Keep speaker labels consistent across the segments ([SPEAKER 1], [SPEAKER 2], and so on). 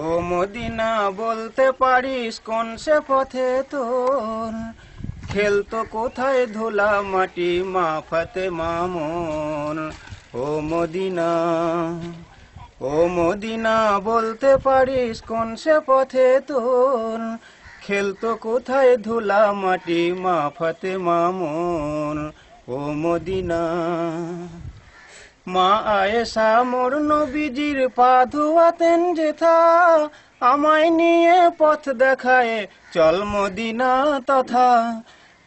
[SPEAKER 1] ও Medina বলতে পারিস কোন সে পথে তোর খেলতো কোথায় ধুলা মাটি মা ফাতেমা মন। ও মদিনা, ও মদিনা বলতে পারিস কোন সে পথে তোর খেলতো কোথায় ধুলা মাটি মা ফাতেমা মন। ও মদিনা, মা আয়েশা মোর নবীজির পা ধোয়াতেন যেথা আমায় নিয়ে পথ দেখায় চল মদিনা তথা।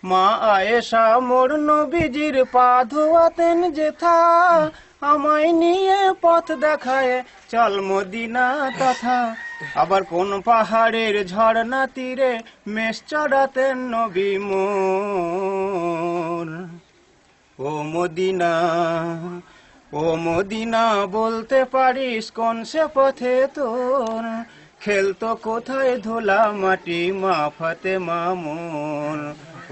[SPEAKER 1] মা আয়েশা মোর নবীজির পা ধোয়াতেন যেথা আমায় নিয়ে পথ দেখায় চল মদিনা তথা। আবার কোন পাহাড়ের ঝর্ণা তীরে মেষ চড়াতেন নবী মোর। ও মদিনা, ও মদিনা বলতে পারিস কোন সে পথে তোর খেলতো কোথায় ধুলা মাটি মা ফাতেমা মন।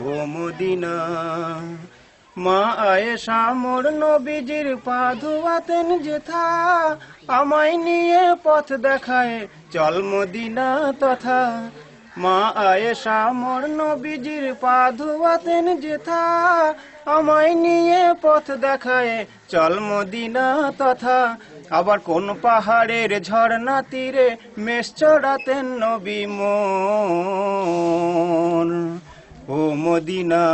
[SPEAKER 1] ও মদিনা, মা আয়েশা মোর নবীজির পা ধোয়াতেন যেথা আমায় নিয়ে পথ দেখায় চল মদিনা তথা। মা আয়েশা মোর নবীজির পা ধোয়াতেন যেথা আমায় নিয়ে পথ দেখায় চল মদিনা তথা। আবার কোন পাহাড়ের ঝর্ণা তীরে মেষ চড়াতেন নবী মোর। ও মদিনা,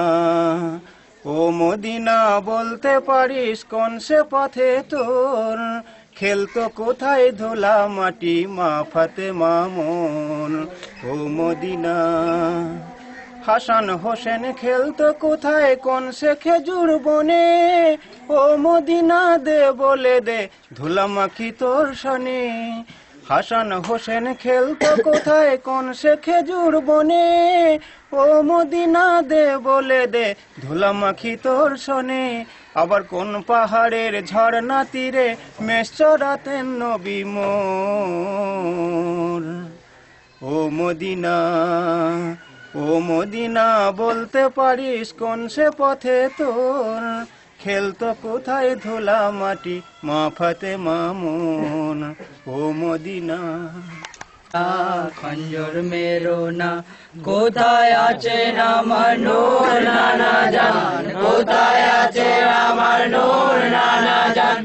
[SPEAKER 1] ও মদিনা বলতে পারিস কোন সে পথে তোর খেলতো কোথায় ধুলা মাটি মা ফাতেমা মন। ও মদিনা, হাসান হোসেন খেলতো কোথায় কোন সে খেজুর বনে। ও মদিনা দে বলে দে ধুলা মাখি তোর শনে। হাসান হোসেন খেলতো কোথায় কোন সে খেজুর বনে। ও মদিনা দে বলে দে ধুলা মাখি তোর শনে। আবার কোন পাহাড়ের ঝর্ণা তীরে মেষ চড়াতেন নবী মোর। ও মদিনা, ও মদিনা বলতে পারিস কোন সে পথে তোর খেলতো কোথায় ধুলা মাটি মা ফাতেমা মন। ও মদিনা,
[SPEAKER 2] খঞ্জর মেরো না কোথায় আছে আমার নূর নানা জান, কোথায় আছে আমার নূর নানা জান।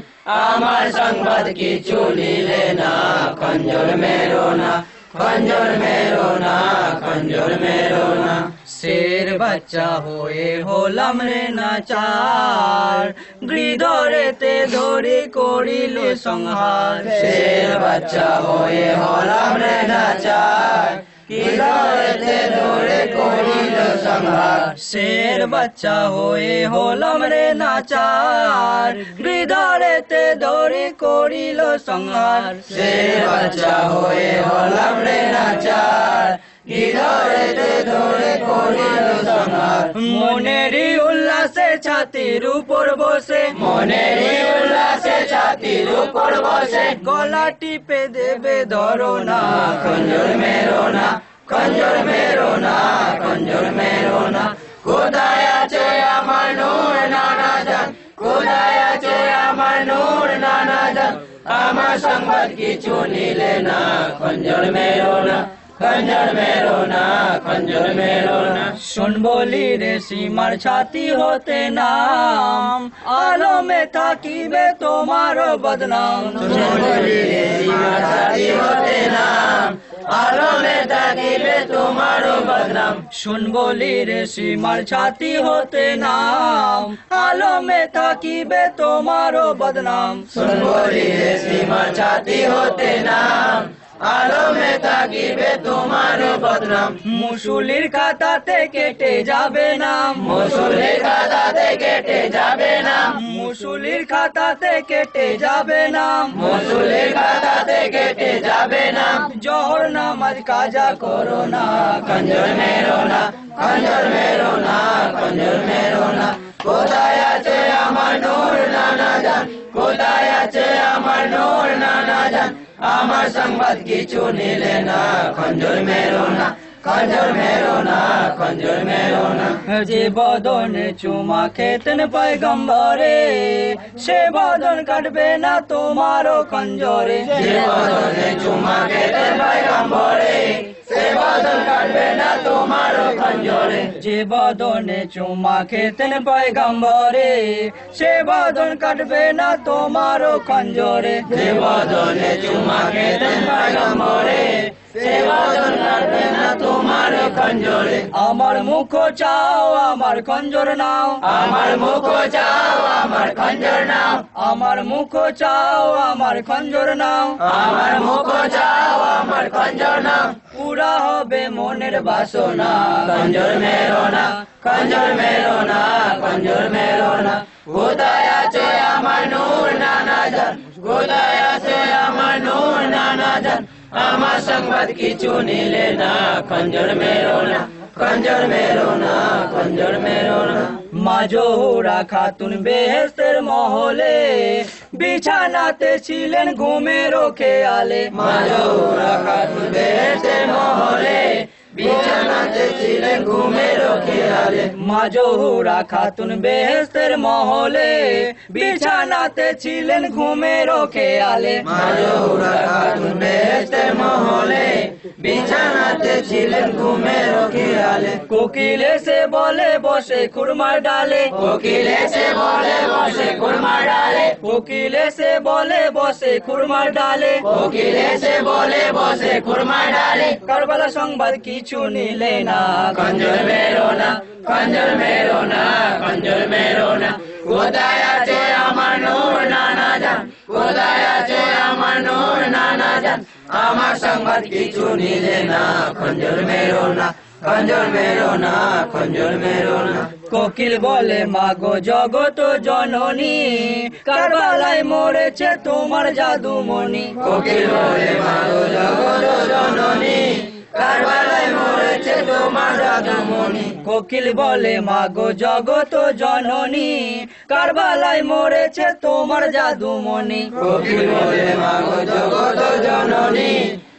[SPEAKER 2] আমার সংবাদ কিছু নিলে না খঞ্জর মেরো না, খঞ্জর মেরো না, খঞ্জর মেরো না। শের বাচ্চা হয়ে হলাম রে নাচার, গৃধরেতে ধরি করিলে সংহার। শের বাচ্চা হয়ে হলাম রে নাচার, গৃধরেতে ধরে করিল সংহার। শের বাচ্চা হয়ে হলাম রে নাচার, গৃধরেতে ধরে করিল সংহার। শের বাচ্চা হয়ে হলাম রে নাচার, গৃধরেতে ধরে করিল সংহার। মনেরই উল্লাসে ছাতির উপর বসে, মনেরই উল্লাসে ছাতির উপর বসে গলা টিপে দেবে ধরো না খঞ্জর মেরো না, খঞ্জর মেরো না, খঞ্জর মেরো না। কোথায় আছে আমার নূর নানা জান, কোথায় আছে আমার নূর নানা জান। আমার সংবাদ কিছু নিলে না খঞ্জর মেরো না, খঞ্জর মেরো না, খঞ্জর মেরো না। শুন বলি রে সীমার ছাতি হতে নাম, আলমে থাকিবে তোমার বদনাম। শুন বলি রে সীমার ছাতি হতে নাম, আলমে থাকিবে তোমার বদনাম। শুন বলি রে সীমার ছাতি হতে নাম, আলমে থাকিবে তোমার বদনাম। শুন বলি রে সীমার ছাতি হতে নাম, আলমে থাকিবে তোমার বদনাম। মুসুলির খাতাতে কেটে যাবে নাম, মুসুলির খাতাতে কেটে যাবে নাম। মুসুলির খাতাতে কেটে যাবে নাম, মুসুলির খাতাতে কেটে যাবে নাম। জোহর নামাজ কাজা করো না খঞ্জর মেরো না, খঞ্জর মেরো না, খঞ্জর মেরো না। কোথায় আছে আমার নূর নানা জান, কোথায় আছে আমার নূর নানা জান। আমার সংবাদ কিছু নিলে না খঞ্জর মেরো না, খঞ্জর মেরো না, খঞ্জর মেরো না। যে বদনে চুমা খেতেন পয়গম্বরে, সে বদন কাটবে না তোমারও খঞ্জরে। যে বদনে চুমা খেতেন যে বদনে চুমা খেতেন পয়গম্বরে সে বদন কাটবে না তোমারও খঞ্জরে যে বদনে চুমা খেতেন পয়গম্বরে সে বদন কাটবে না তোমারও খঞ্জরে আমার মুখ চাও আমার খঞ্জর নাও আমার মুখ চাও আমার খঞ্জর নাও আমার মুখ চাও আমার খঞ্জর নাও আমার মুখ চাও আমার খঞ্জর নাও পুরা হবে মনের বাসনা খঞ্জর মেরো না খঞ্জর মেরো না খঞ্জর মেরো না কোথায় আছে আমার নূর নানা জান কোথায় আছে আমার নূর নানা জান আমার সংবাদ কিছু নিলে না খঞ্জর মেরো না খঞ্জর মেরো না খঞ্জর মেরো না মা জোহরা খাতুন বেহেশতের মহলে বিছানাতে ছিলেন ঘুমের খেয়ালে মা জোহরা খাতুন বেহেশতের মহলে বিছানাতে ছিলেন ঘুমের খেয়ালে মা জোহরা খাতুন বেহেশতের মহলে বিছানাতে ছিলেন ঘুমের খেয়ালে মা জোহরা খাতুন বেহেশতের মহলে বিছানাতে ছিলেন ঘুমের খেয়ালে কোকিল এসে বলে বসে খুরমার ডালে কোকিল এসে বলে বসে খুরমার ডালে কোকিল এসে বলে বসে খুরমার ডালে কোকিল এসে বলে বসে খুরমার ডালে কারবালা সংবাদ কিছু নিলে না খঞ্জর মেরো না খঞ্জর মেরো না খঞ্জর মেরো না কোথায় আছে আমার নূর নানা জান কোথায় আছে আমার নূর নানা জান আমার সংবাদ কিছু নিলে না খঞ্জর মেরো না খঞ্জর মেরো না খঞ্জর মেরো না কোকিল বলে মাগো জগত জননী কারবালায় মরেছে তোমার জাদুমণি কোকিল বলে মাগো জগত জননী কারবালায় মরেছে তোমার জাদুমণি কোকিল বলে মাগো জগত জননী কারবালায় মরেছে তোমার জাদুমণি কোকিল বলে মাগো জগত জননী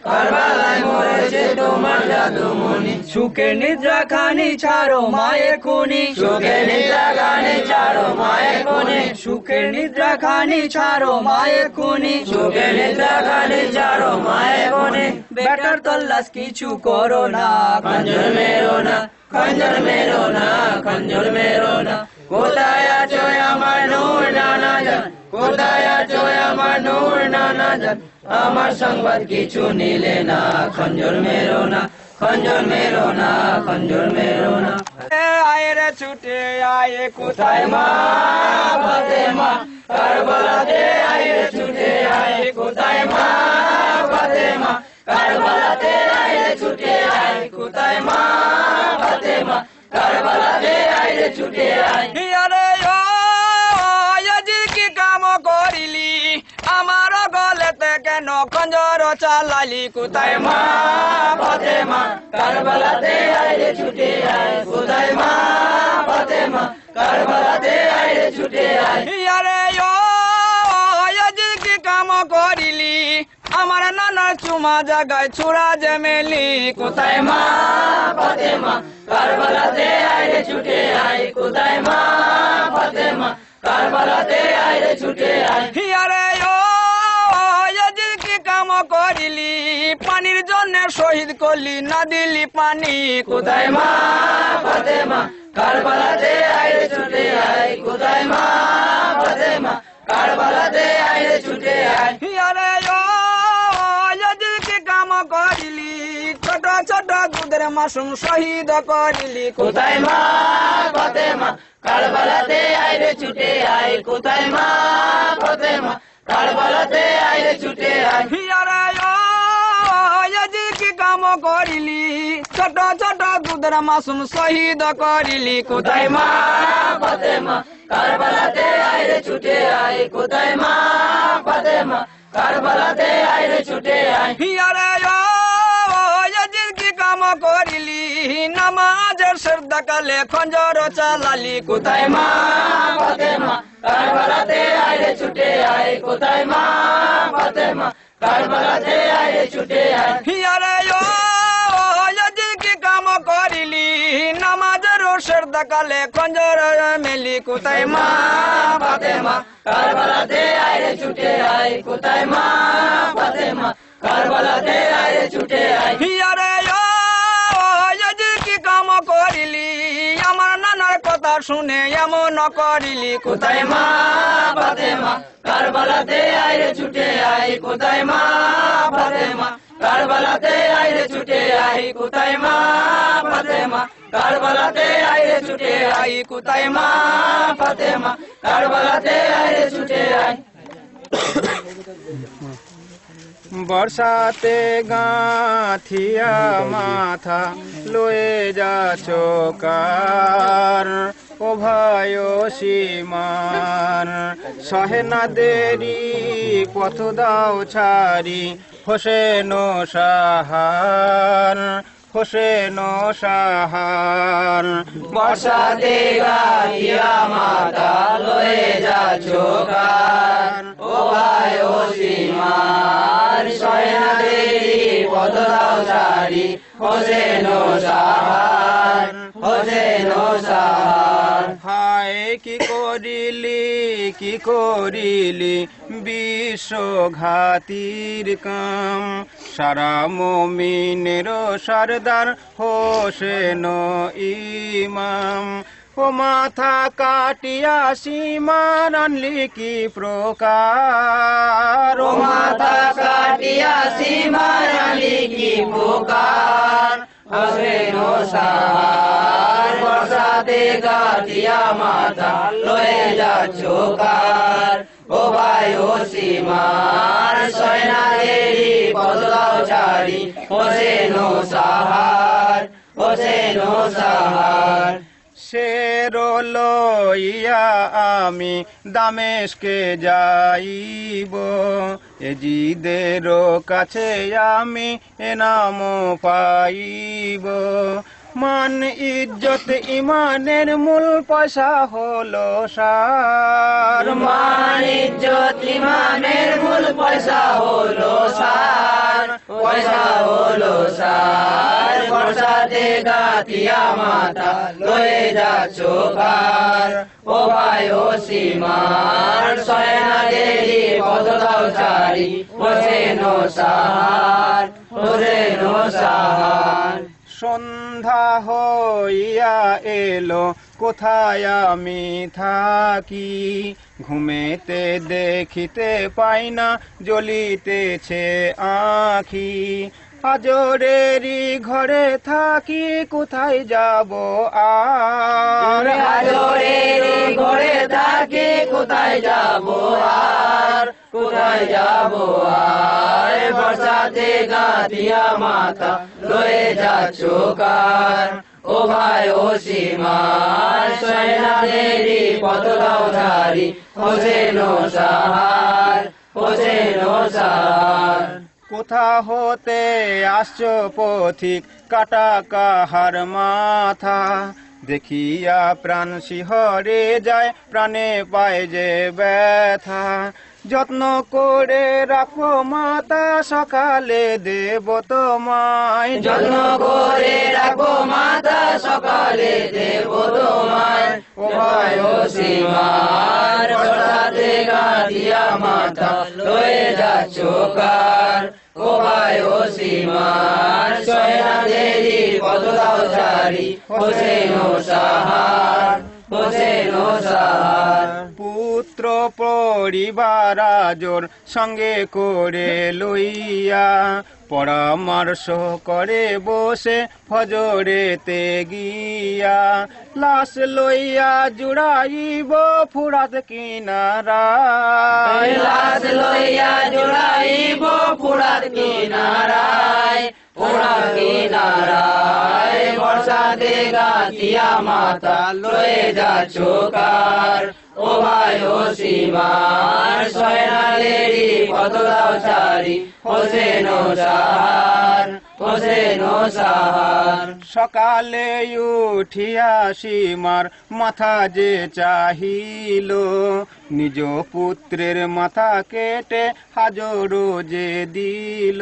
[SPEAKER 2] কারবালায় মরেছে তোমার জাদুমণি সুখে নিদ্রা খানি ছাড়ো মায়ে খুনি সুখে নিদ্রা খানি ছাড়ো মায়ে খুনি সুখে নিদ্রা খানি ছাড়ো মায়ে খুনি সুখে নিদ্রা খানি ছাড়ো মায়ে খুনি বেটার তল্লাশ কিছু করো না খঞ্জর মেরো না খঞ্জর মেরো না খঞ্জর মেরো না কোথায় আছো আমার নূর নানা জান কোথায় আছো আমার নূর নানা জান আমার সংবাদ কিছু নিলে না খঞ্জর মেরো না খঞ্জর মেরো না খঞ্জর মেরো না আয় রে ছুটে আয় কোথায় মা ফাতেমা কারবালাতে আয় রে ছুটে আয় কোথায় মা ফাতেমা কারবালাতে আয় রে ছুটে আয় কোথায় মা ফাতেমা কারবালাতে আয় রে ছুটে আয় আরে ও আজি কি কাম করিলি আমার গলেতে কেন খঞ্জর চালালি কোথায় মা ফাতেমা কারবালাতে আয় রে ছুটে আয় কোথায় মা ফাতেমা কারবালাতে আয় রে ছুটে আয় আরে ও আজি কি কাম করিলি আমার নানার চুমা জাগায় ছুড়া জমেলি কোথায় মা ফাতেমা কারবালাতে আয় রে ছুটে আয় কোথায় মা ফাতেমা কারবালাতে আয় রে ছুটে আয় আরে ও আজি কি কাম করিলি পানির জন্য শহীদ করলি না দিলি পানি কোথায় মা ফাতেমা কারবালাতে আয় রে ছুটে আয় কোথায় মা ফাতেমা কারবালাতে আয় রে ছুটে আয় আরে ও আজি কি কাম করিলি ছোট ছোট দুধের মাসুম শহীদ করিলি কোথায় মা ফাতেমা কারবালাতে আয় রে ছুটে আয় কোথায় মা ফাতেমা কারবালাতে আয় রে ছুটে আয় আরে ও আজি কি কাম করিলি ছোট ছোট দুধের মাসুম শহীদ করিলি কোথায় মা ফাতেমা কারবালাতে আয় রে ছুটে আয় কোথায় মা ফাতেমা কারবালাতে আয় রে ছুটে আয় আরে ও আজি কি কাম করিলি নামাজের শ্রদ্ধা কালে খঞ্জর চালালি কোথায় মা ফাতেমা কারবালাতে আয় রে ছুটে আয় কোথায় মা ফাতেমা কারবালাতে আয় রে ছুটে আয় আরে ও আজি কি কাম করিলি নামাজের শ্রদ্ধা কালে খঞ্জর মেলি কোথায় মা ফাতেমা কারবালাতে আয় রে ছুটে আয় কোথায় মা ফাতেমা কারবালাতে আয় রে ছুটে আয় আরে ও আজি কি কাম করিলি শুনে এমন করিলি কোথায় মা ফাতেমা কারবালাতে আইরে ছুটে আই কোথায় মা ফাতেমা কারবালাতে আইরে ছুটে আই কোথায় মা ফাতেমা কারবালাতে আইরে ছুটে আই কোথায় মা ফাতেমা কারবালাতে আইরে ছুটে আই
[SPEAKER 1] বর্ষাতে গাঁথিয়া মাথা লয়ে যাচ্ছ কার ও ভাই সীমার সহে না দেরি পথ দাও ছাড়ি হোসেন সাহার হোসেন সাহার
[SPEAKER 2] বর্ষাতে গাঁথিয়া মাথা লয়ে যাচ্ছ কার ও ভাই সীমার সহে না দেরি পথ দাও ছাড়ি হোসেন সাহার হোসেন সাহার
[SPEAKER 1] হায় কি করিলি বিশ্বঘাতির কাম সারা মুমিনের সরদার হোসেন ইমাম ও মাথা কাটিয়া সীমার আনলি কি প্রকার
[SPEAKER 2] ও মাথা কাটিয়া সীমার আনলি কি প্রকার হোসেন সাহার বর্ষাতে গাঁথিয়া মাথা লয়ে যাচ্ছ কার ও ভাই সীমার সয়না দেরি পথ দাও ছাড়ি হোসেন সাহার হোসেন সাহার
[SPEAKER 1] শের লইয়া আমি দামেশকে যাইব এজিদের কাছে আমি এনাম পাইব মান ইজ্জত ইমানের মূল পয়সা হলো সার
[SPEAKER 2] মান ইজ্জত ইমানের মূল পয়সা হলো সার পয়সা হলো সার বর্ষাতে গাঁথিয়া মাথা লয়ে যাচ্ছ কার ও ভাই সীমার সয়না দেরি পথ দাও ছাড়ি হোসেন সাহার হোসেন সাহার
[SPEAKER 1] সন্ধ্যা হইয়া এলো কোথায় আমি থাকি ঘুমেতে দেখিতে পাই না জ্বলিতেছে আঁখি আজরেরই ঘরে থাকি কোথায় যাব আর
[SPEAKER 2] আজরেরই ঘরে থাকি কোথায় যাব আর কোথায় যাব আর বর্ষাতে গাঁথিয়া মাথা লয়ে যাচ্ছ কার ও ভাই সীমার সয়না দেরি পথ দাও ছাড়ি হোসেন সাহার হোসেন সাহার
[SPEAKER 1] কোথা হতে আসছো পথিক কাটা কাহার মাথা দেখিয়া প্রাণ শিহরে যায় প্রাণে পায় যে ব্যথা যত্ন করে রাখো মাতা সকালে দেব তোমায়
[SPEAKER 2] যত্ন করে রাখো মাতা সকালে দেব তোমায় ও ভাই সীমার বর্ষাতে গাঁথিয়া মাথা লয়ে যাচ্ছ কার ও ভাই সীমার সয়না দেরি পথ দাও ছাড়ি হোসেন সাহার হোসেন সাহার
[SPEAKER 1] পুত্র পরিবার আজোর সঙ্গে করে লইয়া পরামর্শ করে বসে ফজরেতে গিয়া লাশ লইয়া জুড়াইব ফুরাত কিনারায়
[SPEAKER 2] লাশ লইয়া জুড়াইব ফুরাত কিনারায় ফুরাত কিনারায় বর্ষাতে গাঁথিয়া মাথা লয়ে যাচ্ছ কার ও ভাই সীমার সয়না দেরি পথ দাও ছাড়ি হোসেন সাহার হোসেন সাহার
[SPEAKER 1] সকালে উঠিয়া সীমার মাথা যে চাহিল নিজ পুত্রের মাথা কেটে হাজরো যে দিল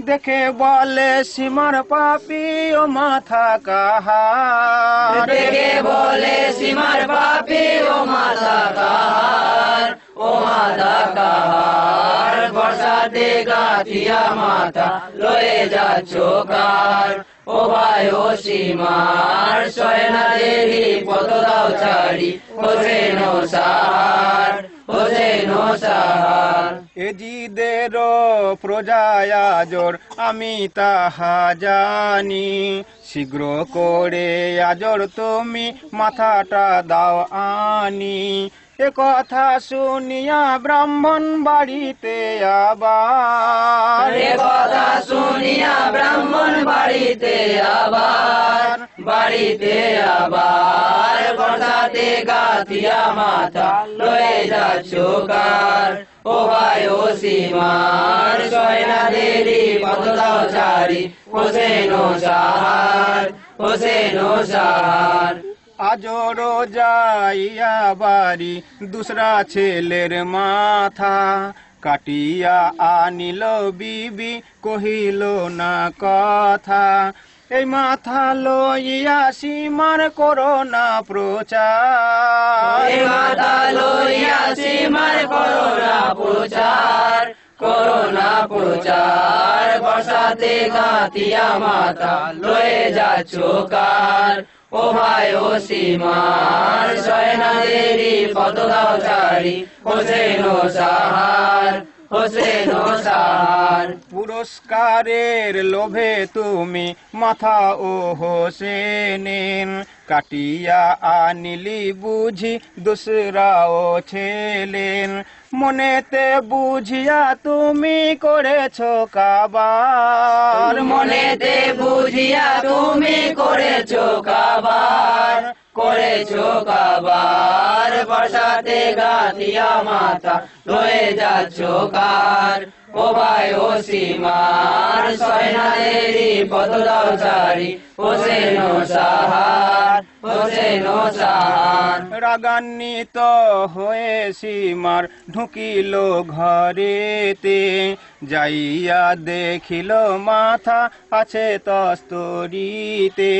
[SPEAKER 1] দেখে বলে সীমার পাপি ও মাথা কাহার
[SPEAKER 2] দেখে বলে সীমার পাপি ও মাথা কাহার ও মাথা কাহার বর্ষাতে গাথিয়া মাথা লয়ে যাচ্ছ কার ও ভাই ও সীমার সয়নাদেরই পথ দাও ছাড়ি হোসেন ও সাহার হোসেন ও সাহার
[SPEAKER 1] এজিদের প্রজায়াজর আমি তাহা জানি শীঘ্র করে আজর তুমি মাথাটা দাও আনি এ কথা শুনিয়া ব্রাহ্মণ বাড়িতে আবার
[SPEAKER 2] এ কথা শুনিয়া ব্রাহ্মণ বাড়িতে আবার বর্ষাতে গাথিয়া মাথা লয়ে যাচ্ছ কার ও ভাই ও সীমার সয়নাদেরই পথ দাও ছাড়ি হোসেন ও সাহার হোসেন ও সাহার
[SPEAKER 1] আজরো যাইয়া বাড়ি দুসরা ছেলের মাথা কাটিয়া আনিল বিবি কহিল না কথা এই মাথা লইয়া সীমার করোনা প্রচার
[SPEAKER 2] এই মাথা লইয়া সীমার করোনা প্রচার বর্ষাতে গাথিয়া মাথা লয়ে যাচ্ছ কার ও ভাই ও সীমার সয়নাদেরই পথ দাও ছাড়ি হোসেন ও সাহার হোসেন ও সাহার
[SPEAKER 1] পুরস্কারের লোভে তুমি মাথা ও হোসেনের কাটিয়া আনিলি বুঝি দুসরাও ছেলেন মনেতে বুঝিয়া তুমি করেছ কাবার
[SPEAKER 2] মনেতে বুঝিয়া তুমি করেছ কাবার বর্ষাতে গাথিয়া মাথা লয়ে যাচ্ছ কার ও ভাই ও সীমার সয়নাদেরই পথ দাও ছাড়ি হোসেন ও সাহার হোসেন ও সাহার
[SPEAKER 1] রাগান্বিত হয়ে সীমার ঢুকিল ঘরেতে যাইয়া দেখিল মাথা আছে তস্তরিতে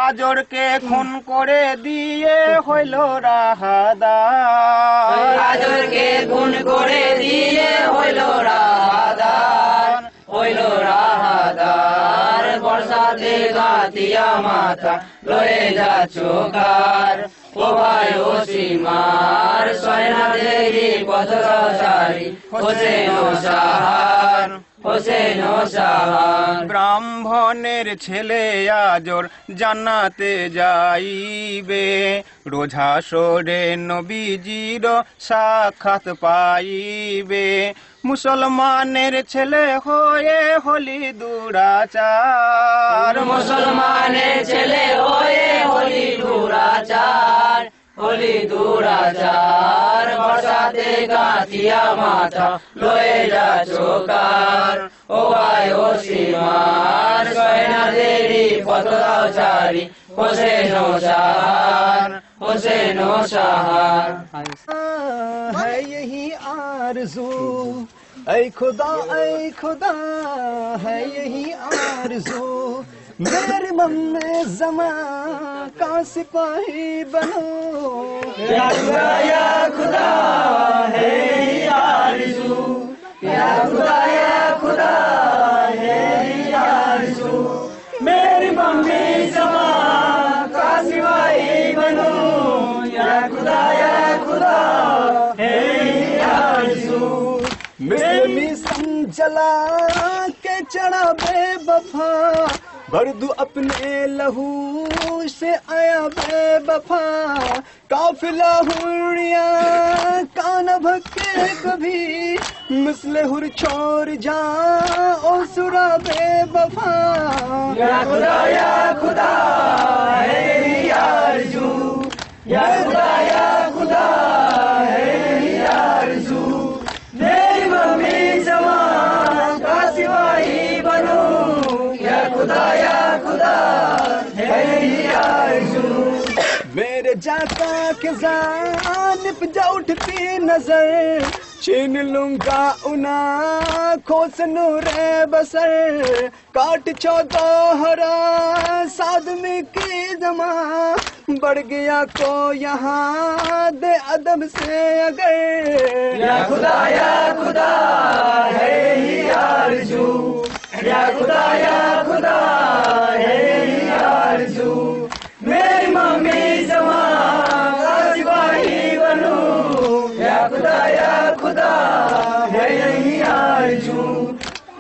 [SPEAKER 1] আজরকে খুন করে দিয়ে হইল রাহাদার
[SPEAKER 2] আজরকে খুন করে দিয়ে হইল রাহাদার বর্ষাতে গাথিয়া মাথা লয়ে যাচ্ছ কার ও ভাই ও সীমার সয়নাদেরই পথ দাও ছাড়ি হোসেন ও সাহার হোসেন ও সাহার
[SPEAKER 1] ব্রাহ্মণের ছেলে আজর জান্নাতে যাইবে রোজা সরে নবীজির সাক্ষাৎ পাইবে মুসলমানের ছেলে হয়ে হলি দুরাচার
[SPEAKER 2] মুসলমানের ছেলে হয়ে হলি দুরাচার বর্ষাতে গাথিয়া মাথা লয়ে যাচ্ছ কার ও ভাই ও সীমার সয়নাদেরই পথ দাও ছাড়ি হোসেন ও সাহার হোসেন ও সাহার
[SPEAKER 1] है यही आरज़ू ऐ खुदा है यही आरज़ू मेरे मन में ज़मा का सिपाही बनो
[SPEAKER 2] या खुदा है यही आरज़ू या खुदा है यही आरज़ू मेरी मम्मी जमा का सिवाही बनो या खुदा है यही आरज़ू
[SPEAKER 1] मेरी समझला के चढ़ा बेवफा भर दूं अपने लहू से आया बेवफा काफिला हुरिया कान भक्के कभी मिसले हुर छोड़ जा ओ सुरा बेवफा
[SPEAKER 2] या खुदा है यही आरज़ू या खुदा है यही आरज़ू मेरी मम्मी जमा का सिवाही बनो या खुदा है यही आरज़ू
[SPEAKER 1] मेरे जाका के जानिब जा उठती नजर छीन लूंगा उना खोस नूरे बसर काट 14 हरा सादमी की जमा बढ़ गया को यहाँ दे अदब से अगर
[SPEAKER 2] या खुदा है ही आरज़ू, या खुदा है ही आरज़ू, मेरी मम्मी जवां का सिपाही बनूं, या खुदा है यही आरज़ू।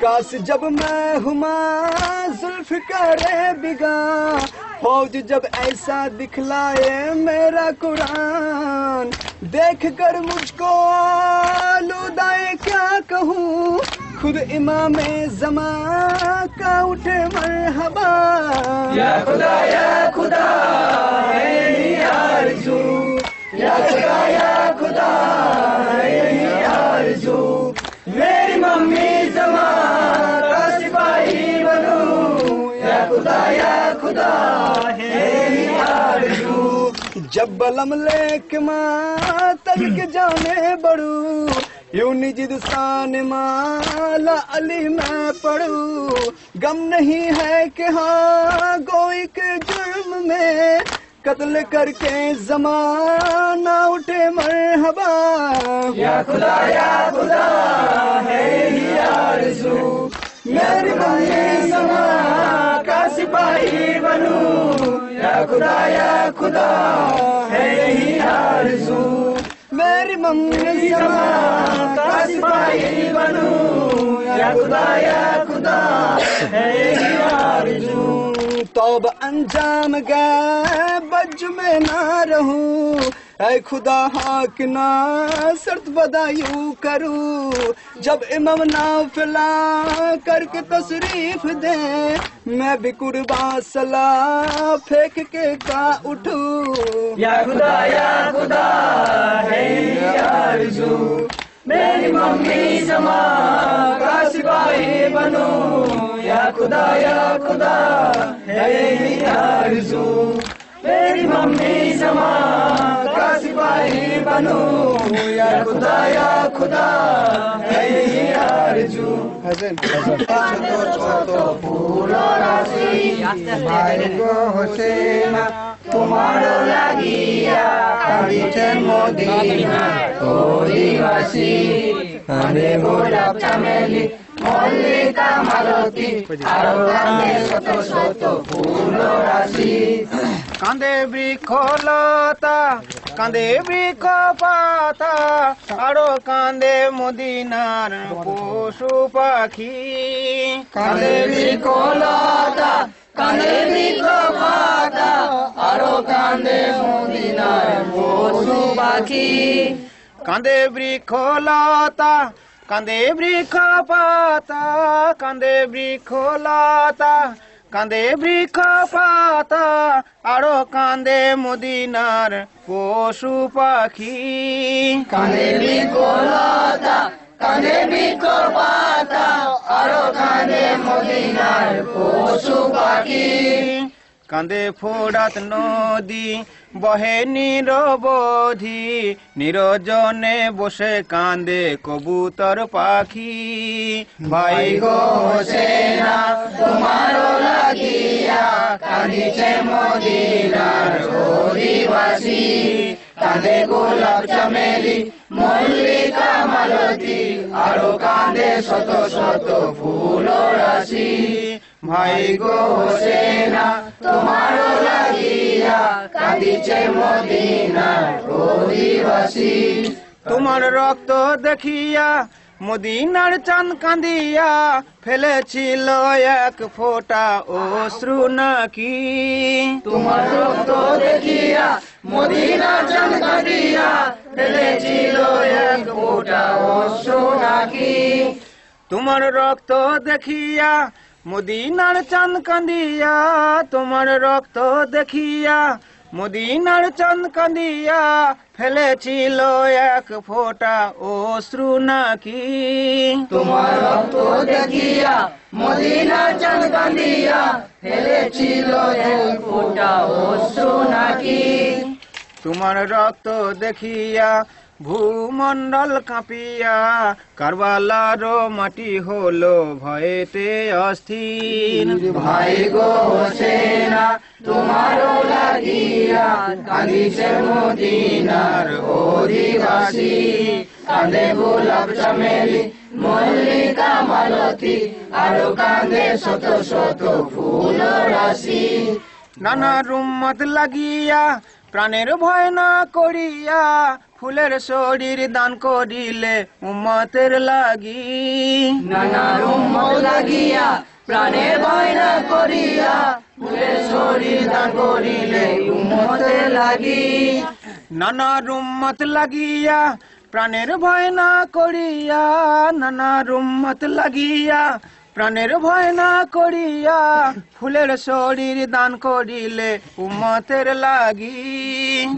[SPEAKER 1] काश जब मैं हुमा जुल्फ़िकार बिगा, फौज जब ऐसा दिखलाए मेरा कुरान, देख कर मुझको आलूदाए क्या कहूँ, खुद इमाम ज़मा का उठे मरहबा।
[SPEAKER 2] या खुदा है यही आरज़ू, या खुदा है यही आरज़ू, मेरी मम्मी ज़मा का सिपाही बनूं, या खुदा है यही आरज़ू।
[SPEAKER 1] जब बलम लेके माँ तल के जाने बड़ू, यूं निजिद शान माला अली मैं पढ़ूं, गम नहीं है कि हाँ गोई के जुर्म में कत्ल करके ज़माना उठे मरहबा।
[SPEAKER 2] या खुदा है यही आरज़ू, मेरी मम्मी ज़मा का सिपाही बनूं, या खुदा है यही आरज़ू,
[SPEAKER 1] मेरी मम्मी
[SPEAKER 2] ज़मा का सिपाही बनूं, या खुदा है यही आरज़ू।
[SPEAKER 1] तौब अंजाम गए बज में ना रहूं, ऐ खुदा हाक ना शर्त बदायूं करूं, जब इमाम नाफिला करके तशरीफ दे, मैं भी कुर्बा सला फेंक के का उठूं।
[SPEAKER 2] या खुदा है यही आरज़ू, मेरी मम्मी ज़मा का सिपाही बनूं, या खुदा है यही आरज़ू, मेरी मम्मी ज़मा का सिपाही बनूं, या खुदा है यही आरज़ू। তোমারও লাগিয়া কাঁদিছেন মদিনা অধিবাসী, কাঁদে গোলাপ চামেলি মল্লিকা মালতী, আরো কাঁদে শত শত ফুল রাশি।
[SPEAKER 1] কাঁদে বৃক্ষলতা কাঁদে বৃক্ষ পাতা, আরো কাঁদে মদিনার পশু পাখি।
[SPEAKER 2] কাঁদে বৃক্ষলতা কাঁদে বৃক্ষ পাতা, আরো কাঁদে মদিনার পশু পাখি।
[SPEAKER 1] কাঁদে বৃক্ষলতা কাঁদে বৃক্ষ পাতা, কাঁদে বৃক্ষলতা কাঁদে বৃক্ষ পাতা, আরো কাঁদে মদিনার পশু পাখি।
[SPEAKER 2] কাঁদে বৃক্ষলতা কাঁদে বৃক্ষ পাতা, আরো কাঁদে মদিনার পশু পাখি।
[SPEAKER 1] কাঁদে ফোরাত নদী বহে নিরবধি, নিরজনে বসে কাঁদে কবুতর পাখি।
[SPEAKER 2] ভাই গো হোসেনা তোমারও লাগিয়া কাঁদিছে মদিনার অধিবাসী, কাঁদে গোলাপ চামেলি মল্লিকা মালতী, আরো কাঁদে শত শত ফুল রাশি। ভাই গো হোসেনা তোমারও লাগিয়া কাঁদিছে মদিনার অধিবাসী।
[SPEAKER 1] তোমার রক্ত দেখিয়া মদিনার চাঁদ কাঁদিয়া, ফেলেছিল এক ফোঁটা অশ্রু নাকি।
[SPEAKER 2] তোমার রক্ত দেখিয়া মদিনার চাঁদ কাঁদিয়া, ফেলেছিল এক ফোঁটা অশ্রু নাকি।
[SPEAKER 1] তোমার রক্ত দেখিয়া মদিনার চাঁদ কাঁদিয়া, তোমার রক্ত দেখিয়া মদিনার চাঁদ কাঁদিয়া, ফেলেছিল এক ফোঁটা অশ্রু নাকি।
[SPEAKER 2] তোমার রক্ত দেখিয়া মদিনার চাঁদ কাঁদিয়া, ফেলেছিল এক ফোঁটা অশ্রু নাকি।
[SPEAKER 1] তোমার রক্ত দেখিয়া ভূমণ্ডল কাঁপিয়া কারবালার মাটি হলো ভয়েতে অস্থির।
[SPEAKER 2] ভাই গো হোসেনা তোমারও লাগিয়া কাঁদিছে মদিনার অধিবাসী, কাঁদে গোলাপ চমেলি মল্লিকা মালতী, আরো কাঁদে শত শত ফুল রাশি।
[SPEAKER 1] নানা রুম্মত লাগিয়া প্রাণের ভয় না করিয়া ফুলের শরীর দান করিলে উম্মতের লাগি।
[SPEAKER 2] নানা রুম্মত লাগিয়া প্রাণের ভয় না করিয়া ফুলের শরীর দান করিলে উম্মতের লাগি।
[SPEAKER 1] নানা রুম্মত লাগিয়া প্রাণের ভয় না করিয়া, নানা রুম্মত লাগিয়া প্রাণের ভয় না করিয়া ফুলের শরীর দান করিলে উম্মতের লাগি।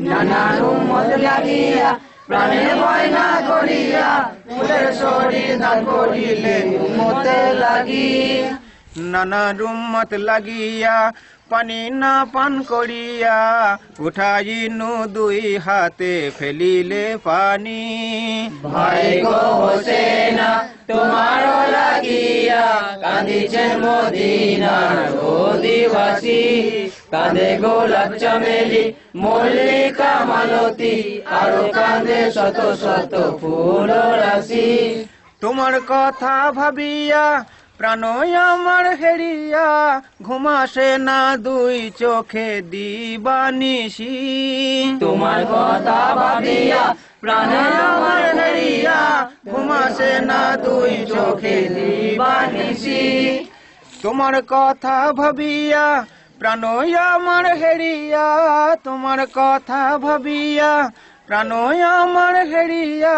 [SPEAKER 2] নানা রুম্মত লাগিয়া প্রাণের ভয় না করিয়া ফুলের শরীর দান করিলে উম্মতের লাগি।
[SPEAKER 1] নানা রুম্মত লাগিয়া পানি না পান করিয়া উঠাইনু দুই হাতে ফেলিলে পানি।
[SPEAKER 2] ভাই গো হোসেনা তোমারও লাগিয়া কাঁদিছেন মদিনার অধিবাসী, কাঁদে গোলাপ চমেলি মল্লিকা মালতী, আরো কাঁদে শত শত ফুল রাশি।
[SPEAKER 1] তোমার কথা ভাবিয়া প্রাণ আমার হেরিয়া ঘুমাসে না দুই চোখে দিবানিশি।
[SPEAKER 2] তোমার কথা ভাবিয়া প্রাণ আমার হেরিয়া
[SPEAKER 1] ঘুমাসে না দুই চোখে
[SPEAKER 2] দিবানিশি।
[SPEAKER 1] তোমার কথা ভাবিয়া প্রাণ আমার হেরিয়া, তোমার কথা ভাবিয়া প্রাণ আমার হেরিয়া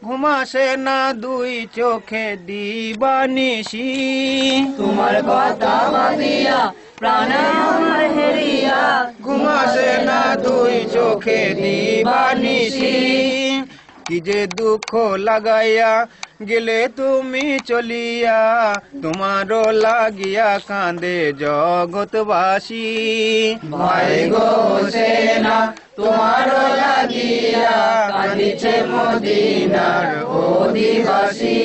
[SPEAKER 1] ঘুমাসে না দুই চোখে দিবানিশি।
[SPEAKER 2] তোমার কথা ভাবিয়া প্রাণ আমার হেরিয়া
[SPEAKER 1] ঘুমাসে না দুই চোখে দিবানিশি। কি যে দুঃখ লাগাইয়া গেলে তুমি চলিয়া, তোমারও লাগিয়া কাঁদে জগৎবাসী।
[SPEAKER 2] ভাই গো হোসেনা তোমারও লাগিয়া কাঁদিছে মদিনার অধিবাসী,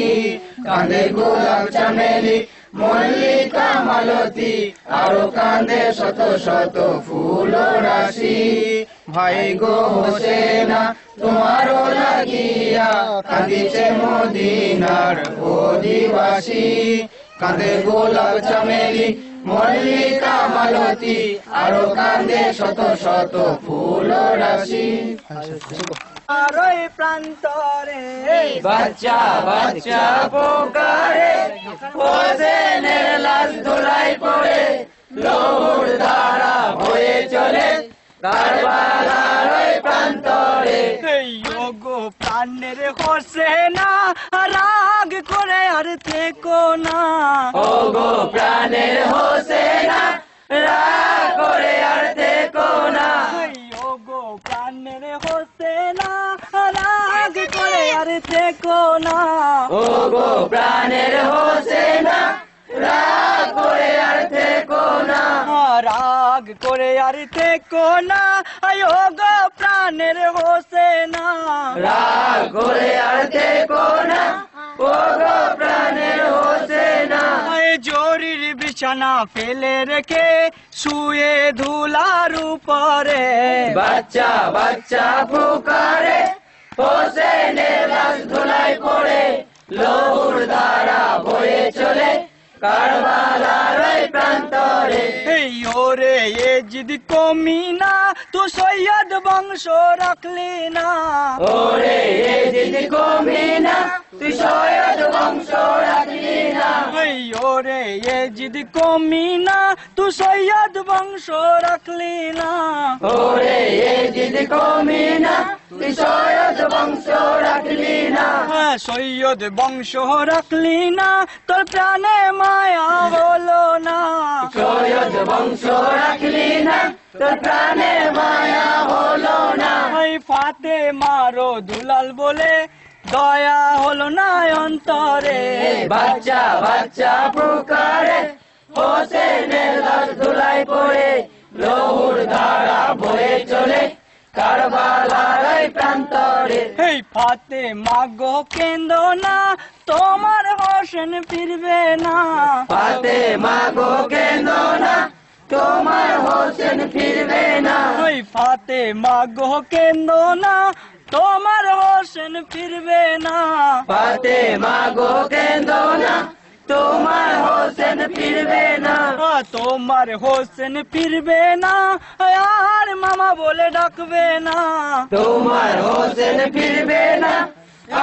[SPEAKER 2] কাঁদে গোলাপ চমেলি মল্লিকা মালতী, আরো কাঁদে শত শত ফুল রাশি।
[SPEAKER 1] ভাই
[SPEAKER 2] গো হোসেনা তোমারও লাগিয়া কাঁদিছে মদিনার অধিবাসী, কাঁদে গোলাপ চমেলি মল্লিকা মালতী, আরো কাঁদে শত শত ফুল রাশি।
[SPEAKER 1] আর ওই প্রান্তরে
[SPEAKER 2] বাচ্চা বাচ্চা পোকারে হোসেনের লাশ ধুলাই পড়ে লৌর ধারা বয়ে চলে কারবালার ওই প্রান্তরে।
[SPEAKER 1] গো প্রাণের হোসেনা রাগ করে আর থেকো না,
[SPEAKER 2] ও গো প্রাণের হোসেনা রাগ করে আর থেকো না।
[SPEAKER 1] ও গো প্রাণের হোসেনা রাগ করে আর থেকো না,
[SPEAKER 2] ও গো প্রাণের হোসেনা রাগ করে আর থেকো না।
[SPEAKER 1] রাগ করে আর থেকো না, ও গো প্রাণের হোসেনা
[SPEAKER 2] রাগ করে আর থেকো না, ও গো প্রাণের হোসেনা।
[SPEAKER 1] জরির বিছানা ফেলে রেখে শুয়ে ধুলার উপরে,
[SPEAKER 2] বাচ্চা বাচ্চা পুকারে হোসেনের লাশ ধুলাই পড়ে লৌর ধারা বয়ে চলে কারবালার ওই প্রান্তরে।
[SPEAKER 1] ওরে এ জিদ কমি না তো সৈয়দ বংশ রাখলি না,
[SPEAKER 2] ওরে এ জিদ কমি না তুই সৈয়দ বংশ রাখলি না।
[SPEAKER 1] ওরে এ জিদ কমি না তুই সৈয়দ বংশ রাখলি না,
[SPEAKER 2] ওরে এ জিদ কমি না তুই সৈয়দ বংশ রাখলি না।
[SPEAKER 1] সৈয়দ বংশ রাখলি না তোর প্রাণে মায়া হলো না,
[SPEAKER 2] সৈয়দ বংশ রাখলি না তোর প্রাণে মায়া হলো না।
[SPEAKER 1] ফাতে মারো দুলাল বলে দয়া হলো না অন্তরে,
[SPEAKER 2] বাচ্চা বাচ্চা পুকারে হোসেনের লাশ ধুলাই পড়ে লৌর ধারা বয়ে চলে কারবালার ওই প্রান্তরে। এই ফাতেমা গো কেন্দো না, তোমার হোসেন ফিরবে না। ফাতেমা গো কেন্দো না, তোমার হোসেন ফিরবে না। ওই ফাতেমা গো কেন্দো না, তোমার হোসেন ফিরবে না। ফাতেমা গো কেন্দো না, তোমার হোসেন ফিরবে না। তোমার হোসেন ফিরবে না, আর মামা বলে ডাকবে না। তোমার হোসেন ফিরবে না,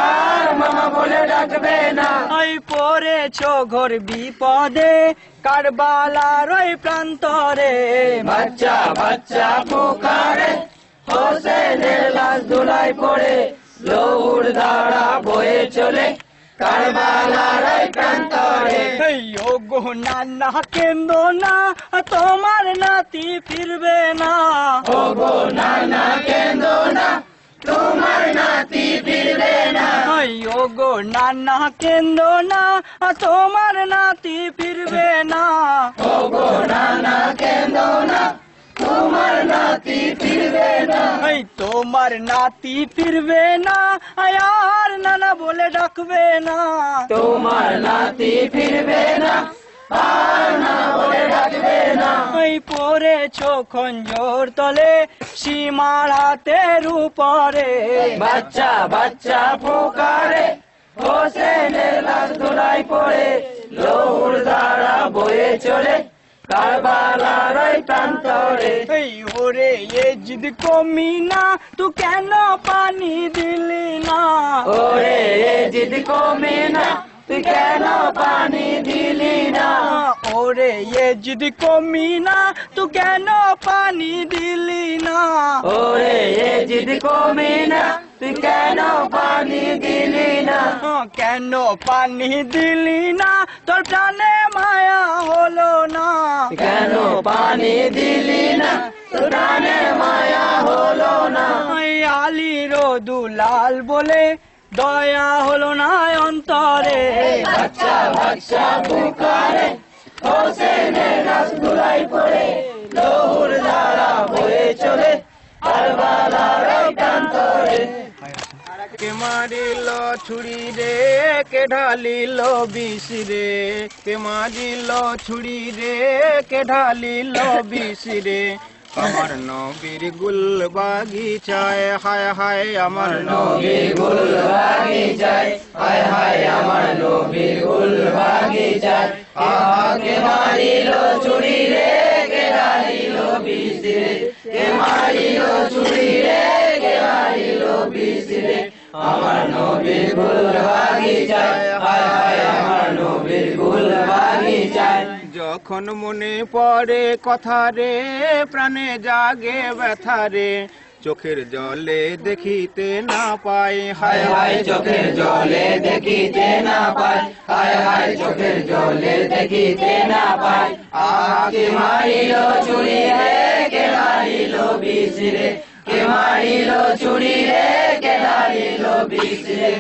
[SPEAKER 2] আর মামা বলে ডাকবে না। ওই পড়েছো ঘোর বিপদে, কারবালার ওই প্রান্তরে। বাচ্চা বাচ্চা পুকারে, হোসেনের লাশ ধুলায় পড়ে, লৌর ধারা বয়ে চলে কারবালার ওই প্রান্তরে। ও গো নানা কেন্দো না, তোমার নাতি ফিরবে না। ও গো নানা কেন্দো না, তোমার নাতি ফিরবে না। ও গো নানা কেন্দো না, তোমার নাতি ফিরবে না। ও গো নানা কেন্দো না, তোমার নাতি ফিরবে না। তোমার নাতি ফিরবে না, আর নানা বলে ডাকবে না। তোমার নাতি ফিরবে না, আর না বলে ডাকবে না। পড়েছো খঞ্জর তলে, সীমার হাতের উপরে। বাচ্চা বাচ্চা পুকারে, হোসেনের লাশ ধুলায় পড়ে, লৌর ধারা বয়ে চলে কারবালার ওই প্রান্তরে। ওরে এ জিদ কমি না, তু কেন পানি দিলি না। ওরে এ জিদ কমি না, তুই কেন পানি দিলি না। ওরে এ জিদ কমি না, তু কেন পানি দিলি না। ওরে এ জিদ কমি না, তুই কেন পানি দিলি না। কেন পানি দিলি না, তোর প্রাণে মায়া হলো না। কেন পানি দিলি না, তোর প্রাণে মায়া হলো না। আলীর দুলাল বলে দয়া হলো না অন্তরে। বাচ্চা বাচ্চা পুকারে, হোসেনের লাশ ধুলায় পড়ে, লৌর ধারা বয়ে চলে কারবালার ওই প্রান্তরে।
[SPEAKER 1] কে মারিল ছুরি রে, কে ঢালিল বিষ রে। কে মারিল ছুরি রে, কে ঢালিল বিষ রে। আমার নবীর গুল বাগিচায়, হায় হায় আমার
[SPEAKER 2] নবীর গুল বাগিচায়, হায় হায় আমার নবীর গুল বাগিচায়। কে মারিল ছুরি রে, কে ঢালিল বিষ রে। কে মারিল ছুরি রে, কে ঢালিল বিষ রে। আমার নবীর গুল বাগিচায়, হায় হায় আমার নবীর গুল বাগিচায়।
[SPEAKER 1] যখন মনে পড়ে কথা রে, প্রাণে জাগে ব্যথা রে। চোখের জলে দেখিতে না পাই,
[SPEAKER 2] হায় হায় চোখের জলে দেখিতে না পাই। হায় হায় চোখের জলে দেখিতে না পাই। কে মারিল ছুরি রে, কে ঢালিল বিষ রে। কে মারিল ছুরি রে, কে ঢালিল বিষ রে।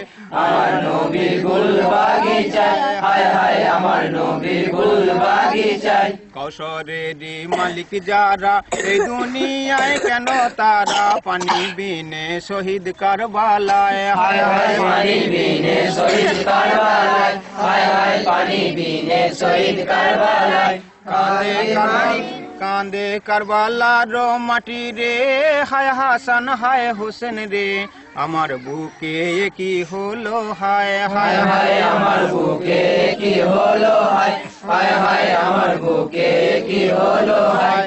[SPEAKER 2] আমার নবীর গুল বাগিচায়, হায় হায় আমার নবীর গুল বাগিচায়।
[SPEAKER 1] কৌশরেরই মালিক যারা, এই দুনিয়ায় কেন তারা। পানি বিনে শহীদ কারবালায়,
[SPEAKER 2] হায় হায় পানি বিনে শহীদ কারবালায়। হায় হায় পানি বিনে শহীদ কারবালায়।
[SPEAKER 1] কাঁদে কারবালার মাটি রে, হায় হাসান হায় হোসেন রে। আমার বুকে কি হলো, হায়
[SPEAKER 2] হায় হায় আমার বুকে কি হলো, হায় হায় হায় আমার বুকে কি হলো, হায়।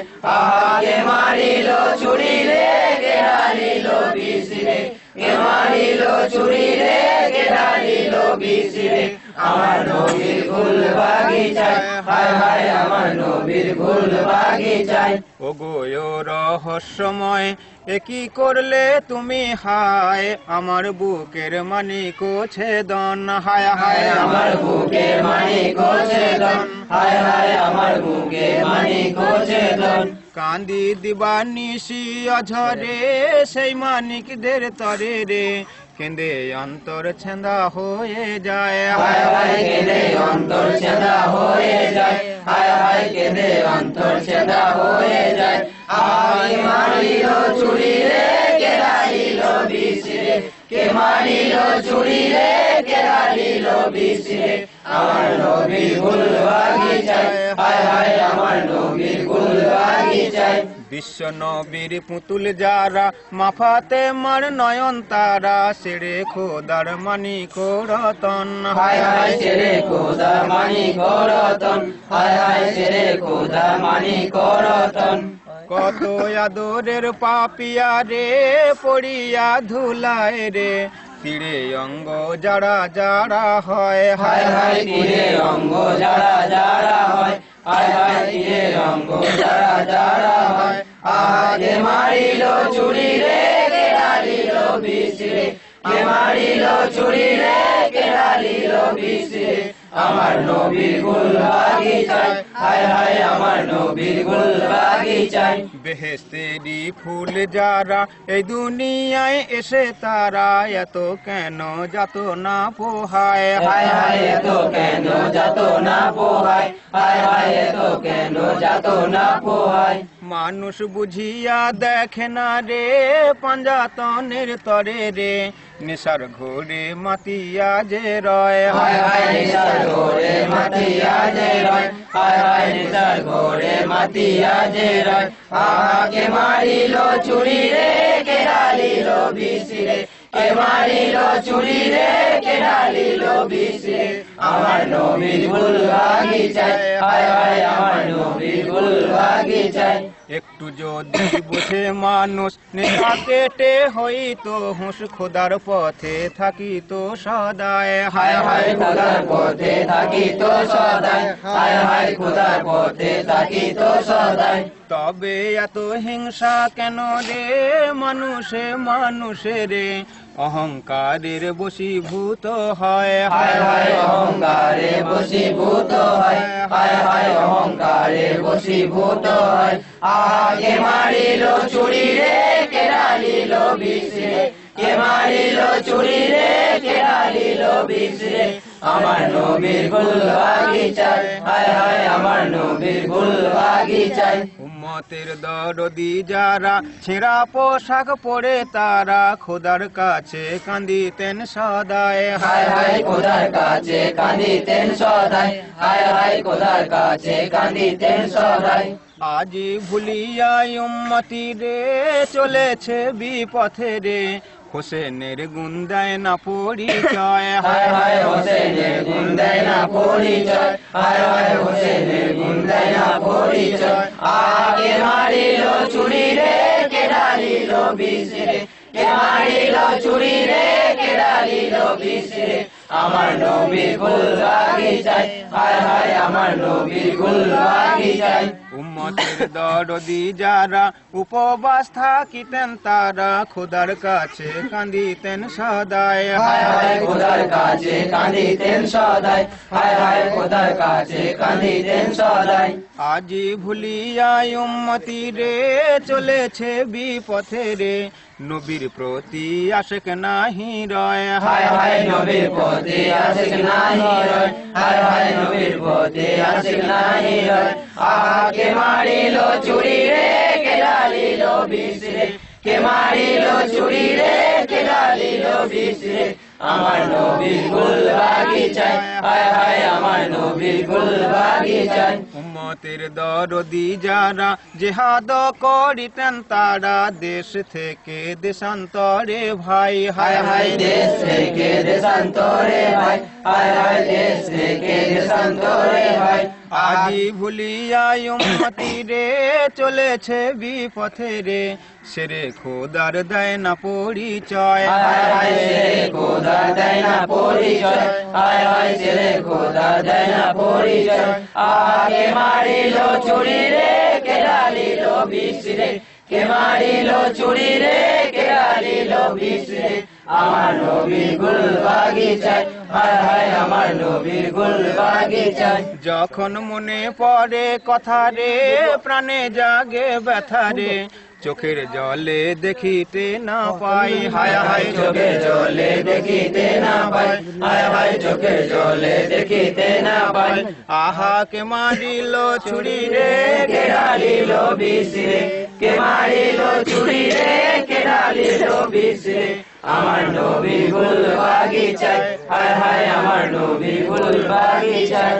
[SPEAKER 2] কে মারিল ছুরি রে, কে ঢালিল বিষ রে। কে মারিল ছুরি রে, কে ঢালিল বিষ রে। আমার নবীর গুল বাগিচায়, হায় হায় আমার নবীর গুল বাগিচায়।
[SPEAKER 1] ও গো রহস্যময়, কি করলে তুমি, হায় আমার বুকের মানিক ছেদন। হায় হায়
[SPEAKER 2] আমার বুকের মানিক ছেদন। হায় হায় আমার বুকের মানিক ছেদন।
[SPEAKER 1] কান্দি দিবানিশি অঝরে, সেই মানিকদের তরে রে। কেঁদে অন্তর ছেঁদা হয়ে যায়,
[SPEAKER 2] হায় হায় কেঁদে অন্তর ছেঁদা হয়ে যায়। হায় হায় কেঁদে অন্তর ছেঁদা হয়ে যায়। কে মারিল ছুরি রে, কে কে মারিল চুরি রে কে ঢালিল বিষ রে আমার নবীর গুল বাগিচায় হায় হায় আমার নবীর গুল বাগিচায়
[SPEAKER 1] বিশ্ব নবীর পুতুল যারা মাফাতে মার নয়ন তারা সেরে খোদার মানিক রতন
[SPEAKER 2] হায় হায় সেরে খোদার মানিক রতন হায় হায় সেরে খোদার মানিক রতন
[SPEAKER 1] কত আদরের পাপিয়া রে পড়িয়া ধুলায় রে তীরে অঙ্গ যারা যারা হয়
[SPEAKER 2] হায় হায় তীরে অঙ্গ যারা যারা হয় হায় হায় তীরে অঙ্গ যারা যারা হয় আগে মারিল চুরি রে কে ঢালিল বিষ রে কে মারিল চুরি রে কে ঢালিল বিষ রে আমার নবীর গুল বাগিচায় হায় হায় আমার নবীর গুল বাগিচায়
[SPEAKER 1] বেহেশতেরি ফুল যারা এই দুনিয়ায় এসে তারা এত কেন যাত না পোহায়
[SPEAKER 2] হায় হায় এত কেন যাত না পোহায় হায় হায় এত কেন যাত না পোহায়
[SPEAKER 1] মানুষ বুঝিয়া দেখে না রে পাঞ্জাতনের তরে রে নেশার ঘোরে মাতিয়া যে রয়
[SPEAKER 2] হায় হায় নেশার ঘোরে মাতিয়া যে রয় হায় হায় নেশার ঘোরে মাতিয়া যে রয় আগে মারিল চুরি রে কে ঢালিল বিষ রে কে মারিল চুরি রে কে ঢালিল বিষ রে আমার নবীর গুল বাগিচায় হায় হায় আমার নবীর গুল বাগিচায়
[SPEAKER 1] একটু যদি বুঝে মানুষ নেশা কেটে হইতো হুঁশ খোদার পথে থাকিতো সদায়
[SPEAKER 2] হায় হায় খোদার পথে থাকিত সদায় হায় হায় খোদার পথে থাকিত সদায়
[SPEAKER 1] তবে এত হিংসা কেন রে মানুষে মানুষে রে অহংকারের বশীভূত হয়
[SPEAKER 2] হায় হায় অহংকারে বশীভূত হয় হায় হায় অহংকারে বশীভূত হয় আগে মারিল চুরি রে কে ঢালিল বিষ রে কে মারিল চুরি রে কে ঢালিল বিষ রে আমার নবীর গুল বাগিচায় হায় হায় আমার নবীর গুল বাগিচায়
[SPEAKER 1] উম্মতের দরদি যারা ছেঁড়া পোশাক পরে তারা খোদার কাছে কান্দিতেন সদায়
[SPEAKER 2] হায় হায় খোদার কাছে কাঁদিতেন সদায় হায় হায় খোদার কাছে কাঁদিতেন সদায়
[SPEAKER 1] আজি ভুলিয়া উম্মতি রে চলেছে বিপথে রে হোসেনের গুণ দেয় না পরিচয়
[SPEAKER 2] হায় হায় হোসেনের গুণ দেয় না পরিচয় হায় হায় হোসেনের গুণ দেয় না পরিচয় আগে মারিল চুরি রে কে ঢালিল বিষ রে কে মারিল চুরি রে কে ঢালিল বিষ রে আমার নবীর গুল বাগিচায় হায় হায় আমার নবীর গুল বাগিচায়
[SPEAKER 1] উম্মতের দরদি যারা উপবাস থাকিতেন তারা খোদার কাছে কান্দিতেন সদায়
[SPEAKER 2] হায় হায় খোদার কাছে কাঁদিতেন সদায় হায় হায় খোদার কাছে কাঁদিতেন সদায়
[SPEAKER 1] আজি ভুলিয়া উম্মতি রে চলেছে বিপথে রে নবীর প্রতি আশেক নাহি রয়
[SPEAKER 2] হায় হায় নবীর পথে আশিক নাহি রয় হায় হায় নবীর পথে আশিক নাহি রয় আগে মারিল চুরি রে কে ঢালিল বিষ রে কে মারিল চুরি রে কে ঢালিল বিষ রে আমার নবীর গুল বাগিচায় হায় হায় আমার নবীর গুল বাগিচায়
[SPEAKER 1] উম্মতের দরদি যারা জেহাদ করিতেন তারা দেশ থেকে দেশান্তরে ভাই
[SPEAKER 2] হায় হায় দেশ থেকে দেশান্তরে ভাই হায় হায় দেশ থেকে দেশান্তরে ভাই
[SPEAKER 1] আজি ভুলিয়া উম্মতি রে চলেছে বিপথে রে সেরে খোদার দেয় না পরিচয়
[SPEAKER 2] হায় হায় সেরে খোদা দেয় না পরিচয় হায় হায় সেরে খোদা দেয় না পরিচয় আগে মারিল চুরি রে কে ঢালিল বিষ রে কে মারিল চুরি রে কে ঢালিল বিষ রে আমার নবীর গুল বাগিচায় হায় হায় আমার নবীর গুল বাগিচায়
[SPEAKER 1] যখন মনে পড়ে কথা রে প্রাণে জাগে ব্যথা রে চোখের জলে দেখিতে না পাই, হায় হায়
[SPEAKER 2] চোখের জলে দেখিতে না পাই, হায় হায় চোখের জলে দেখিতে না পাই।
[SPEAKER 1] আহা কে মারিল ছুরি রে,
[SPEAKER 2] কে ঢালিল বিষ রে, কে মারিল ছুরি রে, কে ঢালিল বিষ রে। আমার নবী ফুল বাগিচায়, হায় হায় আমার নবী ফুল বাগিচায়।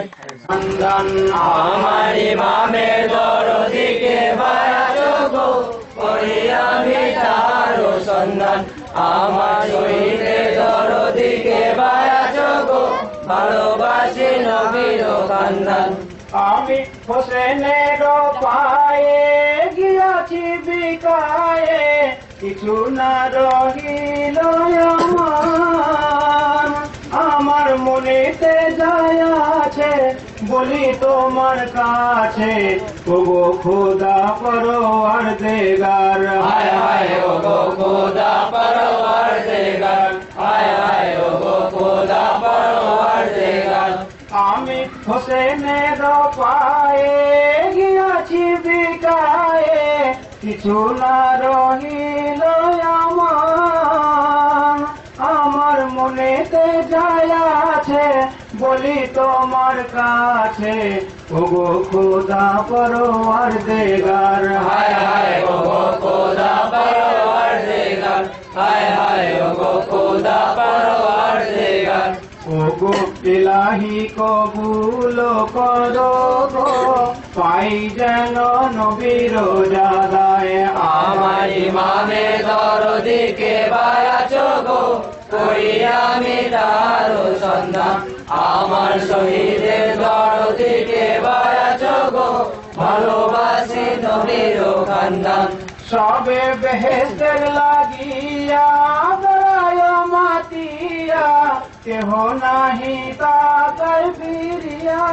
[SPEAKER 2] আমার ইমামের দরদিকে বায়াজ গো, করি আমি তার সন্ধান। আমার শহীদের দরদিকে বায়াজ গো, ভালোবাসি নবীর খানদান।
[SPEAKER 1] আমি হোসেনের পায়ে গিয়াছি বিকায়ে, কিছু না রহিল আমার। আমার মনেতে যায় আছে বলি তোমার কাছে, ওগো খোদা পরওয়ারদিগার,
[SPEAKER 2] হায় হায় ওগো খোদা পরওয়ারদিগার, হায় হায় ওগো খোদা পরওয়ারদিগার।
[SPEAKER 1] আমি হোসেনের পায়ে গিয়াছি বিকায়ে, কিছু না রহিল আমার। আমার মনেতে যায় আছে বলি তোমার কাছে, ওগো খোদা পরওয়ারদিগার,
[SPEAKER 2] হায় হায় ওগো খোদা পরওয়ারদিগার, হায় হায় ওগো খোদা পরওয়ারদিগার।
[SPEAKER 1] ওগো ইলাহি কবুল করো গো, পাই যেন নবীর জাদায়।
[SPEAKER 2] আমার ইমামে দরদিকে বায়াজ গো, করি আমি তার সন্ধান। আমার শহীদের দরদিকে বায়াজ গো, ভালোবাসি নবীর খানদান।
[SPEAKER 1] সবে বেহেশতের লাগিয়া বেড়ায় মাতিয়া, কেহ নাহি তাকার ফিরিয়া।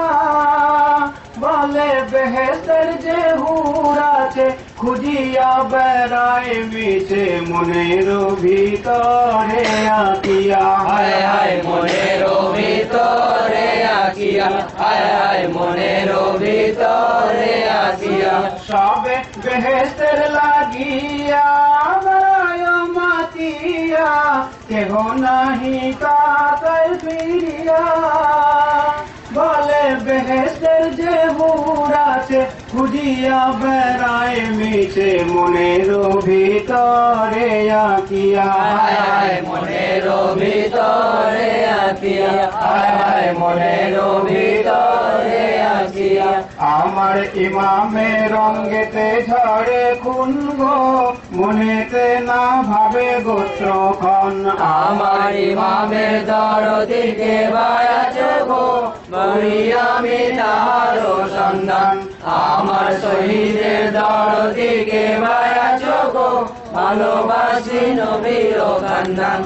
[SPEAKER 1] বলে বেহেশতের যে হুর আছে, খুঁজিয়া বেড়ায় মিছে মনের ভিতরে আঁকিয়া।
[SPEAKER 2] হায় হায় মনের ভিতরে আঁকিয়া, হায় হায় মনের ভিতরে আঁকিয়া।
[SPEAKER 1] সবে বেহেশতের লাগিয়া বেড়ায় মাতিয়া, কেহ নাহি তাকার ফিরিয়া। বলে বেহেশতের যে হুর আছে, খুঁজিয়া বেড়ায় মিছে মনের ভিতরে আঁকিয়া।
[SPEAKER 2] হায় হায় মনের ভিতরে আঁকিয়া, হায় হায় মনের ভিতরে আঁকিয়া।
[SPEAKER 1] আমার ইমামের রঙ্গেতে ঝরে খুন গো, মনেতে না ভাবে গোত্র খন।
[SPEAKER 2] আমার ইমামের দরদিকে বায়াজ গো, করি আমি তার সন্ধান। আমার শহীদের দরদিকে বায়াজ গো, ভালোবাসি নবীর খানদান।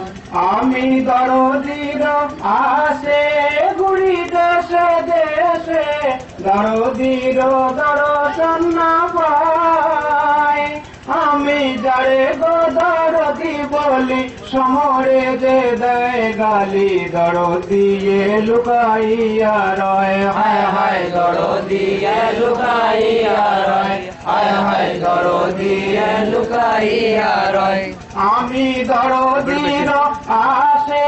[SPEAKER 1] আমি দরদির আসে ঘুরি দেশে দেশে, দরদির দর্শন না পাই। আমি যারে গো দরদি বলি, সমরে যে দেয় গালি, দরদিয়ে লুকাইয়া রয়।
[SPEAKER 2] হায় হায় দরদিয়ে লুকাইয়া রয়, হায় হায় দরদিয়ে লুকাইয়া রয়।
[SPEAKER 1] আমি দরদির আসে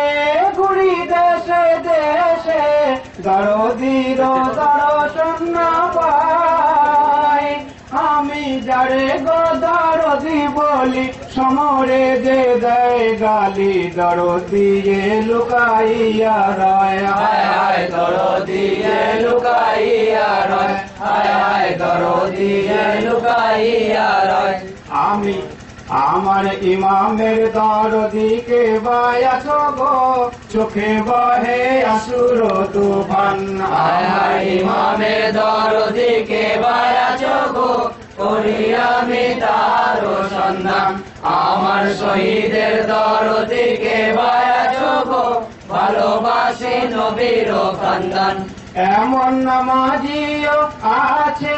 [SPEAKER 1] ঘুরি দেশে দেশে, দরদির দর্শন না পাই। আমি যারে গো দরদি বলি, সমরে যে দেয় গালি, দরদিয়ে লুকাইয়া রয়।
[SPEAKER 2] হায় হায় দরদিয়ে লুকাইয়া রয়, হায় হায় দরদিয়ে লুকাইয়া রয়।
[SPEAKER 1] আমি আমার ইমামের দরদিকে বায়াছ গো, চোখে বহে আসুর তুফান।
[SPEAKER 2] হায় হায় ইমামের দরদিকে বায়াজ গো, করি আমি তার সন্ধান। আমার শহীদের দরদিকে বায়াজ গো, ভালোবাসি নবীর খানদান।
[SPEAKER 1] এমন নামাজিও আছে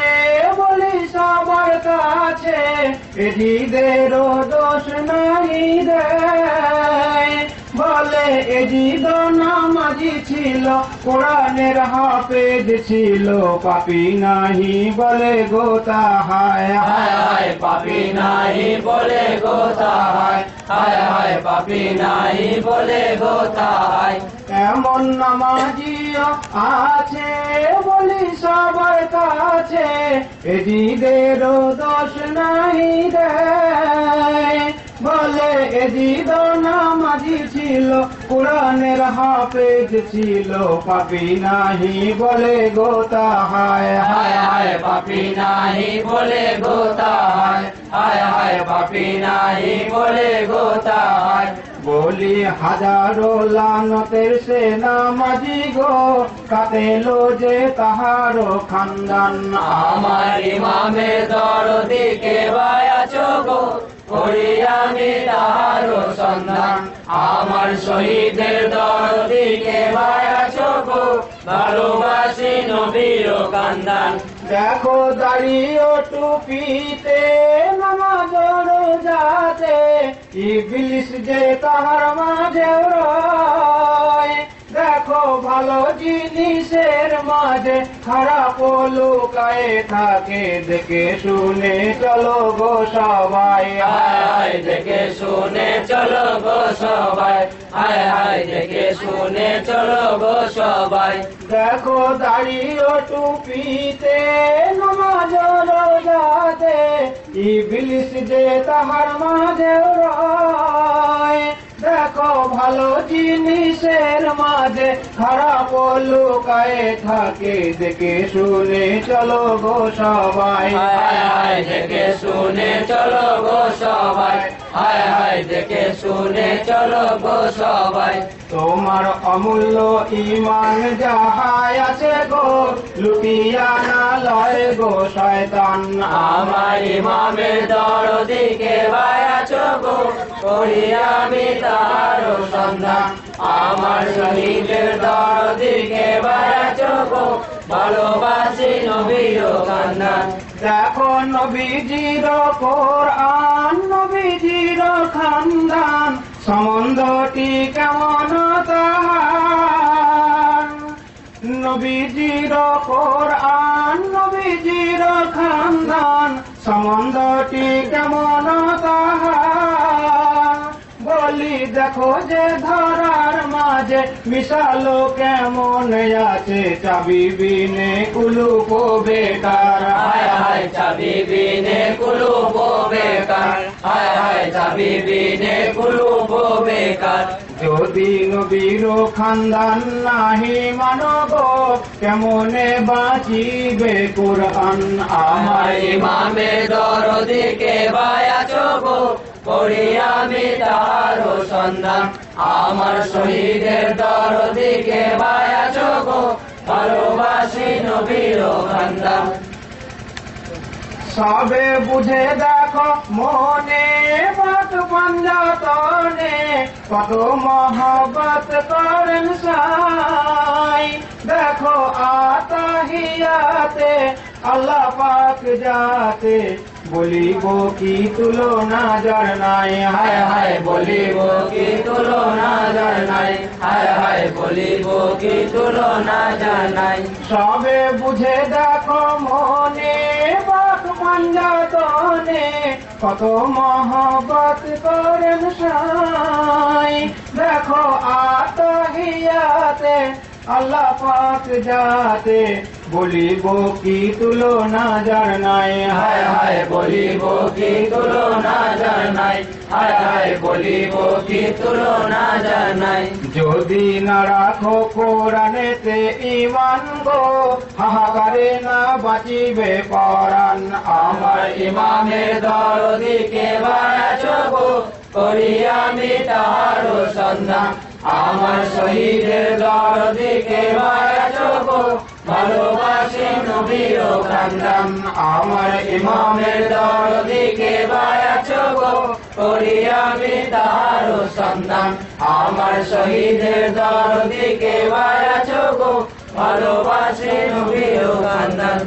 [SPEAKER 1] বলি সবার কাছে, এজিদেরও দোষ নাই দেয়। বলে বলে এজিদ নামাজি ছিল, কোরআনের হাফেজ ছিল, পাপী নাহি বলে গো তাহায়।
[SPEAKER 2] হায় হায় পাপী নাহি বলে গো তাহায়, হায় হায় পাপী নাহি বলে গো তাহায়।
[SPEAKER 1] এমন নামাজিও আছে বলি সবার কাছে, এজিদেরও দোষ নাহি দেয়। বলে এজিদ নামাজি ছিল, কোরআনের হাফেজ ছিল, পাপী নাহি বলে গো তাহায়।
[SPEAKER 2] হায় হায় পাপী নাহি বলে গো তাহায়, হায় হায় পাপী নাহি বলে গো তাহায়।
[SPEAKER 1] বলি হাজারো লানতের সে নামাজি গো, কাটেলো যে তাহারো খানদান।
[SPEAKER 2] আমার ইমামের দরদি কে বায়াছো গো, করি আমি তাহারও সন্ধান। আমার শহীদের দরদি কে বায়াছো গো, ভালোবাসি নবীর কান্দান।
[SPEAKER 1] দেখো দাঁড়িয়ে টুপিতে নামাজ রোজাতে, ইবলিস যে তাহার মাঝে রয়। দেখো ভালো জিনিসের মাঝে খারাপ লুকায়ে থাকে, দেখে শুনে চলো গো সবাই।
[SPEAKER 2] হায় হায় দেখে শুনে চলো গো সবাই, হায় হায় দেখে শুনে চলো গো সবাই।
[SPEAKER 1] দেখো দাঁড়িয়ে টুপিতে নামাজ রোজাতে, ইবলিস যে তাহার মাঝে রয়। দেখো ভালো জিনিসের মাঝে খারাপ লুকায়ে থাকে, দেখে শুনে চলো গো সবাই।
[SPEAKER 2] হায় হায় দেখে শুনে চলো গো সবাই, হায় হায় দেখে শুনে চলো গো সবাই।
[SPEAKER 1] তোমার অমূল্য ইমান যাহাই আছে গো, লুটিয়া না লয় গো শয়তান।
[SPEAKER 2] আমার ইমামের দরদি কে বায়াছো গো, করি আমি তাহারও সন্ধান। আমার শহীদের দরদি কে বায়াছো গো, ভালোবাসি নবীর কান্দান।
[SPEAKER 1] দেখো নবীজির কোরআন, নবীজির খানদান, সম্বন্ধটি কেমন তাহার। নবীজির কোরআন, নবীজির খানদান, সম্বন্ধটি কেমন তাহার। বলি দেখো যে ধরার মাঝে মিশালো কেমন আছে, চাবি বিনে কুলুপ বেকার।
[SPEAKER 2] হায় হায় চাবি বিনে কুলুপ বেকার, হায় হায় চাবি বিনে কুলুপ বেকার।
[SPEAKER 1] যদি নবীর খানদান নাহি মানব, কেমনে বাঁচিবে কোরআন।
[SPEAKER 2] আমার ইমামের দরদি কে বায়াছো গো, করি আমি তাহারও সন্ধান। আমার শহীদের দরদি কে বায়াছো গো, ভালোবাসি নবীর কান্দান।
[SPEAKER 1] সবে বুঝে দেখো মনে বাত পঞ্জাতনে, কত মহব্বত করেন সাই। দেখো আতাহিয়াতে আল্লাহ পাক যাতে, বলিব কি তুলনা যার নাই।
[SPEAKER 2] হায় হায় বলিব কি তুলনা যার নাই, হায় হায় বলিব কি তুলনা যার নাই।
[SPEAKER 1] সবে বুঝে দেখো মনে বাত পঞ্জাতনে, কত মহব্বত করেন সাই। দেখো আতাহিয়াতে আল্লাহ পাক যাতে, বলিব কি তুলনা যার নাই।
[SPEAKER 2] হায় হায় বলিব কি তুলনা যার নাই, হায় হায় বলিব কি তুলনা যার নাই।
[SPEAKER 1] যদি না রাখো কোরআনেতে ঈমান গো, হাহাকারে না বাঁচিবে পরাণ।
[SPEAKER 2] আমার ইমামের দরদি কে বায়াছো গো, করি আমি তাহারও সন্ধান। আমার শহীদের দরদি কে বায়াছো গো, ভালোবাসি নবীর কান্দান।
[SPEAKER 1] আমার
[SPEAKER 2] ইমামের দরদি কে বায়াছো গো, করি আমি তাহারও সন্ধান। আমার শহীদের দরদি কে বায়াছো গো, ভালোবাসি নবীর কান্দান।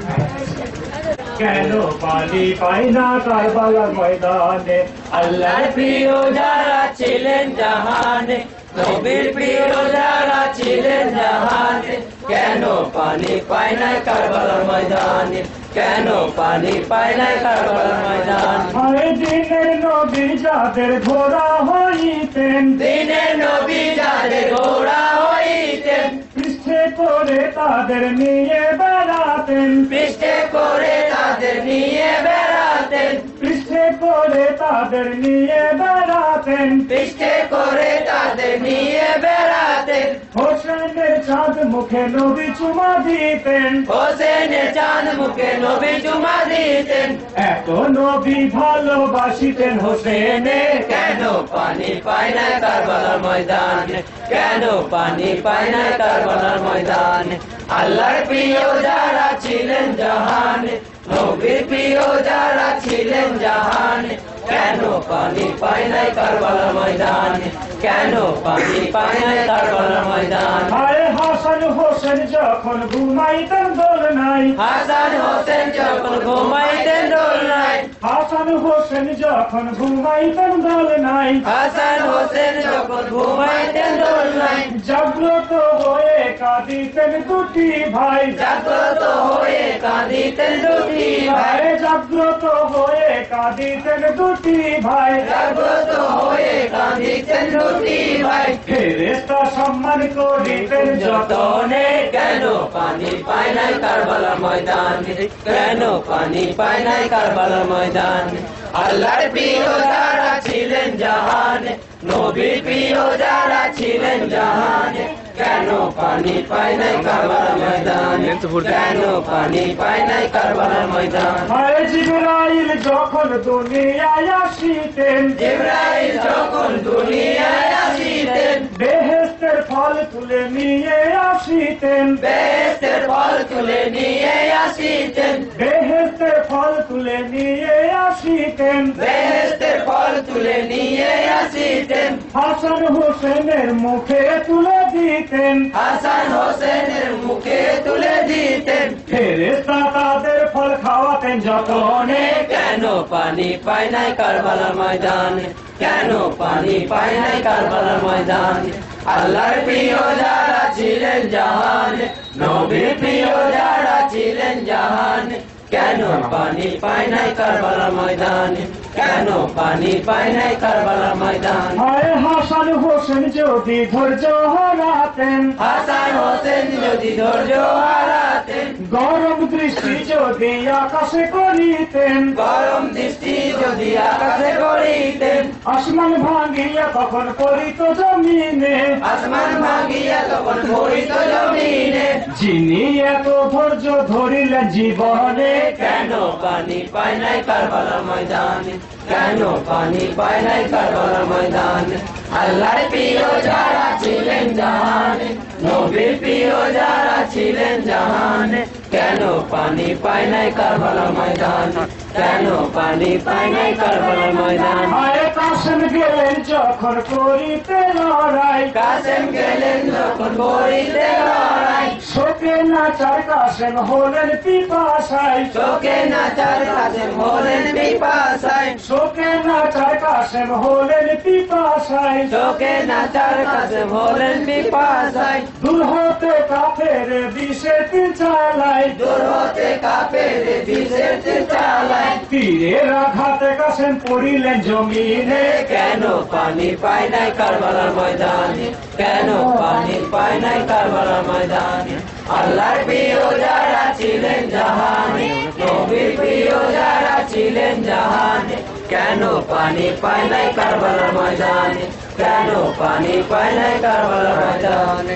[SPEAKER 1] কেন পানি পাই না কারবালার ময়দানে,
[SPEAKER 2] আল্লাহর প্রিয় যারা ছিলেন জাহানে, নবীর প্রিয় যারা ছিলেন জাহানে, কেন পানি পায় নাই কারবালার ময়দানে, কেন পানি পায় নাই কারবালার ময়দানে।
[SPEAKER 3] হয় দিনের নবী যাদের ঘোড়া হইতেন,
[SPEAKER 2] দিনের নবী যাদের ঘোড়া হইতেন,
[SPEAKER 3] পৃষ্ঠে করে তাদের নিয়ে বেড়াতেন,
[SPEAKER 2] পৃষ্ঠে করে তাদের নিয়ে বেড়াতেন,
[SPEAKER 3] পৃষ্ঠে করে তাদের নিয়ে বেড়াতেন।
[SPEAKER 2] পৃষ্ঠে করে তাদের নিয়ে বেড়াতেন।
[SPEAKER 3] হোসেনের চাঁদ মুখে নবী চুমা দিতেন,
[SPEAKER 2] হোসেনের চাঁদ মুখে নবী চুমা দিতেন।
[SPEAKER 3] এত নবী ভালোবাসিতেন হোসেনে,
[SPEAKER 2] কেন পানি পায় নাই কারবালার ময়দানে, কেন পানি পায় নাই কারবালার ময়দানে। আল্লাহর প্রিয় যারা ছিলেন জাহানে, নবীর প্রিয় যারা ছিলেন জাহানে, কেন পানি পায় নাই কারবালার ময়দানে, কেন পানি পায় নাই কারবালার ময়দানে।
[SPEAKER 3] আরে হাসান হোসেন যখন ঘুমাইতেন দোলনায়,
[SPEAKER 2] হাসান হোসেন যখন ঘুমাইতেন দোলনায়,
[SPEAKER 3] হাসান হোসেন যখন ঘুমাইতেন দোলনায়,
[SPEAKER 2] হাসান হোসেন যখন ঘুমাইতেন দোলনায়,
[SPEAKER 3] জাগ্রত হয়ে কাঁদিতেন দুটি ভাই,
[SPEAKER 2] জাগ্রত হয়ে কাঁদিতেন দুটি ভাই,
[SPEAKER 3] আরে জাগ্রত হয়ে কাঁদিতেন দুটি ভাই,
[SPEAKER 2] জাগ্রত হয়ে কাঁদিতেন দুটি ভাই।
[SPEAKER 3] ফেরেশতা সম্মান করিতেন
[SPEAKER 2] যতনে, কেন পানি পায় নাই কারবালার ময়দানে, কেন পানি পায় নাই কারবালার ময়দানে। আল্লাহর প্রিয় যারা ছিলেন জাহানে, নবীর প্রিয় যারা ছিলেন জাহানে, কেন পানি পায় নাই কারবালার ময়দানে, কেন পানি পায় নাই কারবালার ময়দানে।
[SPEAKER 3] আরে জিবরাইল যখন দুনিয়ায় আসিতেন,
[SPEAKER 2] জিবরাইল যখন দুনিয়ায় আসিতেন,
[SPEAKER 3] বেহেশতের ফল তুলে নিয়ে আসিতেন,
[SPEAKER 2] বেহেশতের ফল তুলে নিয়ে আসিতেন,
[SPEAKER 3] বেহেশতের ফল তুলে নিয়ে আসিতেন।
[SPEAKER 2] বেহেশতের ফল তুলে নিয়ে আসিতেন।
[SPEAKER 3] হাসান হোসেনের মুখে তুলে দিতেন,
[SPEAKER 2] হাসান হোসেনের মুখে তুলে দিতেন।
[SPEAKER 3] ফেরেশতা তাদের ফল খাওয়াতেন যতনে,
[SPEAKER 2] কেন পানি পায় নাই কারবালার ময়দানে, কেন পানি পায় নাই কারবালার ময়দানে। আল্লাহর প্রিয় যারা ছিলেন জাহানে, নবীর প্রিয় যারা ছিলেন জাহানে, কেন পানি পায় নাই কারবালার ময়দানে, কেন পানি পায় নাই কারবালার ময়দানে।
[SPEAKER 3] আরে হাসান হোসেন যদি ধৈর্য হারাতেন,
[SPEAKER 2] হাসান হোসেন যদি ধৈর্য হারাতেন,
[SPEAKER 3] গরম দৃষ্টি যদি আকাশে করিতেন,
[SPEAKER 2] গরম দৃষ্টি যদি আকাশে করিতেন,
[SPEAKER 3] আসমান ভাঙিয়া তখন পড়িত জমিনে,
[SPEAKER 2] আসমান ভাঙিয়া তখন পড়িত জমিনে।
[SPEAKER 3] যিনি এত ধৈর্য ধরিলেন জীবনে,
[SPEAKER 2] কেন পানি পায় নাই কারবালার ময়দানে, কেন পানি পায় নাই কারবালার ময়দানে। আল্লাহর প্রিয় যারা ছিলেন জাহানে, নবীর প্রিয় যারা ছিলেন জাহানে, কেন পানি পায় নাই কারবালার ময়দানে, কেন পানি পায় নাই কারবালার ময়দানে।
[SPEAKER 3] আরে কাসেম গেলেন যখন করিতে লড়াই,
[SPEAKER 2] কাসেম গেলেন যখন করিতে লড়াই,
[SPEAKER 3] শোকে নাচার কাসেম হলেন পিপাসায়,
[SPEAKER 2] চোখে নাচার কাসেম হলেন পিপাসায়,
[SPEAKER 3] শোকে নাচার কাসেম হলেন পিপাসায়।
[SPEAKER 2] চোখে নাচার কাসেম হলেন পিপাসায়।
[SPEAKER 3] দূর হতে কাফের বিষে তীর চালায়,
[SPEAKER 2] দূর হতে কাফের বিষের তীর চালায়,
[SPEAKER 3] তীরের আঘাতে কাসেম পড়িলেন জমিনে,
[SPEAKER 2] কেন পানি পায় নাই কারবালার ময়দানে, কেন পানি পায় নাই কারবালার ময়দানে। আল্লাহর প্রিয় যারা ছিলেন জাহানে, নবীর প্রিয় যারা ছিলেন জাহানে, কেন পানি পায় নাই কারবালার ময়দানে, কেন পানি পায় নাই কারবালার ময়দানে।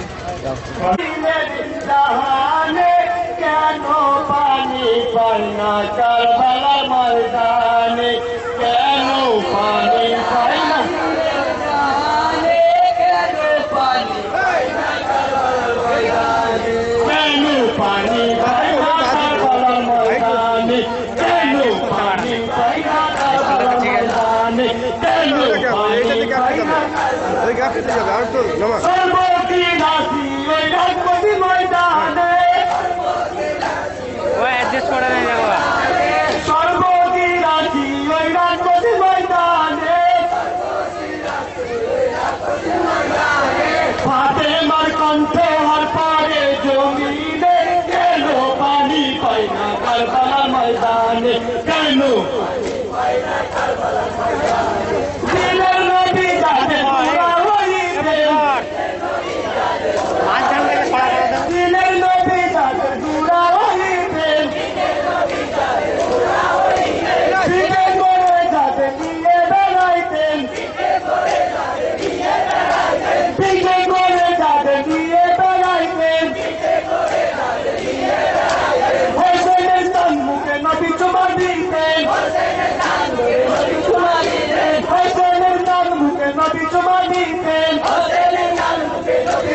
[SPEAKER 3] জাহানে কেন পানি পায় না কারবালার ময়দানে, কেন পানি পায় না,
[SPEAKER 2] কেন পানি পায় নাই কারবালার ময়দানে,
[SPEAKER 3] কেন পানি পায় না কারবালার ময়দানে, কেন পানি পায় না কারবালার ময়দানে, কেন পানি পায় না। সর্বদিন আসি ওই রাজপথি ময়দানে, সর্বদিন আসি ওই রাজপথি ময়দানে, কারবালার ময়দানে কেন দিলের নবী যাদের পুরা হইতেন দিলের নবী যাদের পুরা হইতেন দিকে করে যাদের নিয়ে বেড়াইতেন দিকে করে যাদের নিয়ে বেড়াইতেন হোসেনের স্থান মুখে নবী চুমা দিতেন হোসেনের স্থান মুখে নবী চুমা দিতেন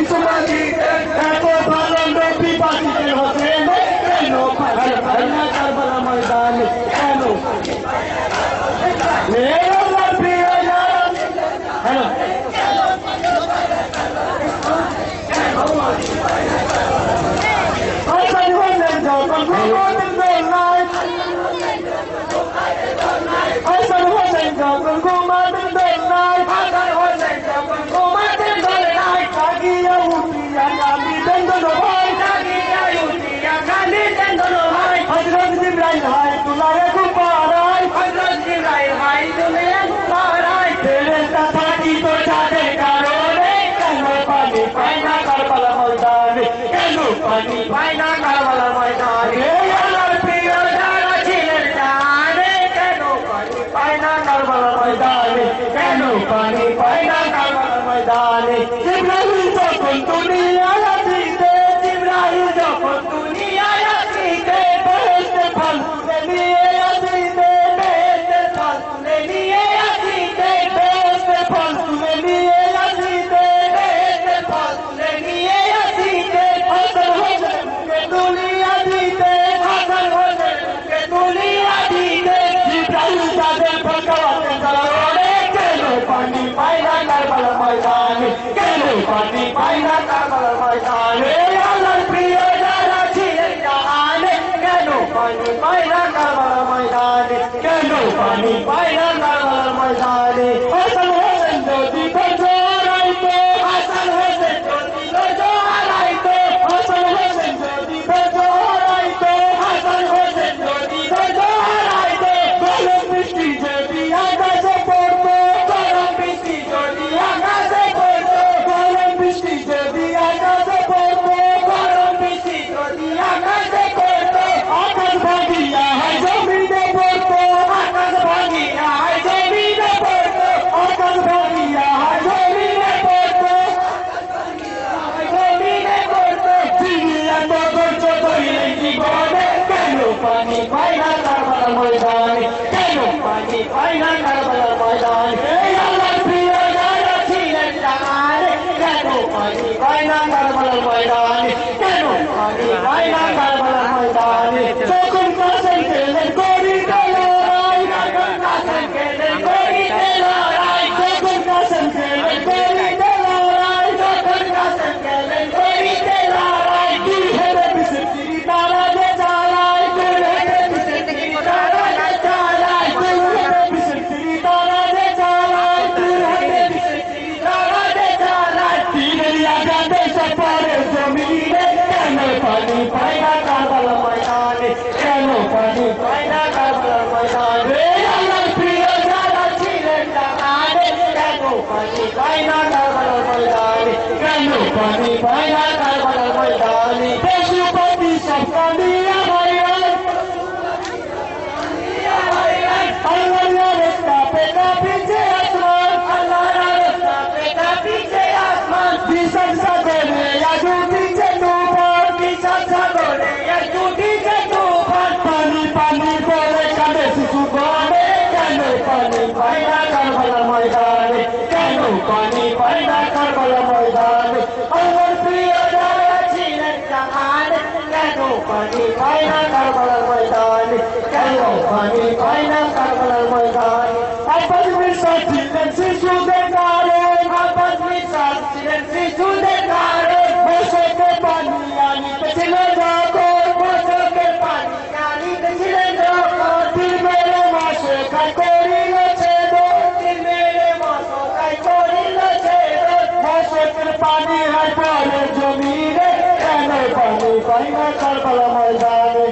[SPEAKER 3] চুমা দিতেন এত ভালো নবী বাঁচিতেন হোসেন কেন পায় না কারবালা ময়দানে কেন আল্লাহর প্রিয় হ্যালো হাসান হোসেন যখন ঘুমাতেন দোলনায় হাসান হোসেন যখন ঘুমাতেন দোলনায় হাসান হোসেন যখন ঘুমাতেন দোলনায় জাগিয়া উঠিয়া কাঁদিতেন দোনো ভাই জাগিয়া উঠিয়া কাঁদিতেন দোনো ভাই হযরত জিবরাইল হাই তুলায় গুপারায় হযরত জিবরাইল হাই তুলায় গুপারায় ফেরেশতা থাকিত যাদের কারণে কেন পানি পায় না কারবালার ময়দানে কেন পানি পায় না কারবালার ময়দানে আল্লাহর প্রিয় যারা ছিলেন জানে কেন পানি পায় না কারবালার ময়দানে কেন পানি পায় না কারবালার ময়দানে জিবরাইল যখন দুনিয়ায় আসিতে জিবরাইল যখন দুনিয়ায় আসিতে বেহেশতের ফল তুলে নিয়ে আসিতে বেহেশতের ফল তুলে নিয়ে আসিতে বেহেশতের ফল তুলে নিয়ে আসিতে বেহেশতের ফল তুলে নিয়ে আসিতে হাসান হোসেনকে তুলিয়া দিতে হাসান হোসেনকে তুলিয়া দিতে জিবরাইল তাদের ফটকাওয়াতে কারণে কেন পানি পায় না কারবালার ময়দানে কেন পানি পায় না কারবালার ময়দানে আল্লাহর প্রিয় যারা ছিলেন জাহানে কেন পানি পায় না কারবালার ময়দানে কেন পানি পায় না কারবালার ময়দানে হাসান হোসেন যদি বেজরাইতো হাসান হোসেন যদি বেজরাইতো হাসান হোসেন যদি বেজরাইতো হাসান হোসেন যদি বেজরাইতো গরম বৃষ্টি যদি আকাশে পড়তো গরম বৃষ্টি যদি আকাশে পড়তো গরম বৃষ্টি যদি আকাশে পড়তো গরম বৃষ্টি যদি আকাশে পড়তো আকাশ ভাগিয়া হয় জমিনে পড়তো আকাশ ভাগিয়া হয় জমিনে পড়তো আকাশ ভাগিয়া হয় জমিনে পড়তো জমিনে পড়তো তিনি এত ধৈর্য ধরিলেন জীবনে কেন পানি পায় না কারবালার ময়দানে কেন পানি পায় না কারবালার ময়দানে আল্লাহর প্রিয় যারা ছিলেন জাহানে কেন পানি পায় না কারবালার ময়দানে কেন পানি পায় না কারবালার ময়দানে যখন কাসেম গেলেন করিতে লড়াই যখন কাসেম গেলেন করিতে লড়াই যখন কাসেম গেলেন করিতে লড়াই যখন কাসেম গেলেন করিতে লড়াই দুই হেরে বিসির তারা যে চালায় দুই হেরে বিসির তারা যে চালায় দুই হেরে বিসির তারা যে চালায় দুই হেরে বিসির তারা যে চালায় তিনের আজাদে সফরে জমিনে কেন পানি পায় না কারবালার ময়দানে কেন পানি পায় না কারবালার ময়দানে আল্লাহর প্রিয় যারা ছিলেন জাহানে কেন পানি পায় না কারবালার ময়দানে কেন পানি পায় না কারবালার ময়দানে পশুপতি সব কাঁদিয়া ভাইরান আল্লাহর রাস্তা পে কাঁপিছে আসমান আল্লাহর রাস্তা পে কাঁপিছে আসমান বিশাল সাগরে আজ উঠিছে তুফান বিশাল সাগরে আজ উঠিছে তুফান পানি পানি করে কাঁদে শিশু গড়ে কেন পানি পায় না কারবালার ময়দানে কেন পানি পায় না কারবালার ময়দানে আল্লাহর প্রিয় যারা ছিলেন জাহানে কেন পানি পায় না কারবালার ময়দানে কেন পানি পায় না কারবালার ময়দানে আব্বাস মির্জা ছিলেন শিশুদের কারণ আব্বাস মির্জা ছিলেন শিশুদের কারণ বসকে পানি আনিতে ছিল যখন বসকে পানি আনিতে ছিলেন যখন তিন মেরে মাসে খাই করিল ছেদ তিন মেরে মাসে খাই করিল ছেদ বসকের পানি হয় পরে জমিনে কেন পানি পায় না কারবালার ময়দানে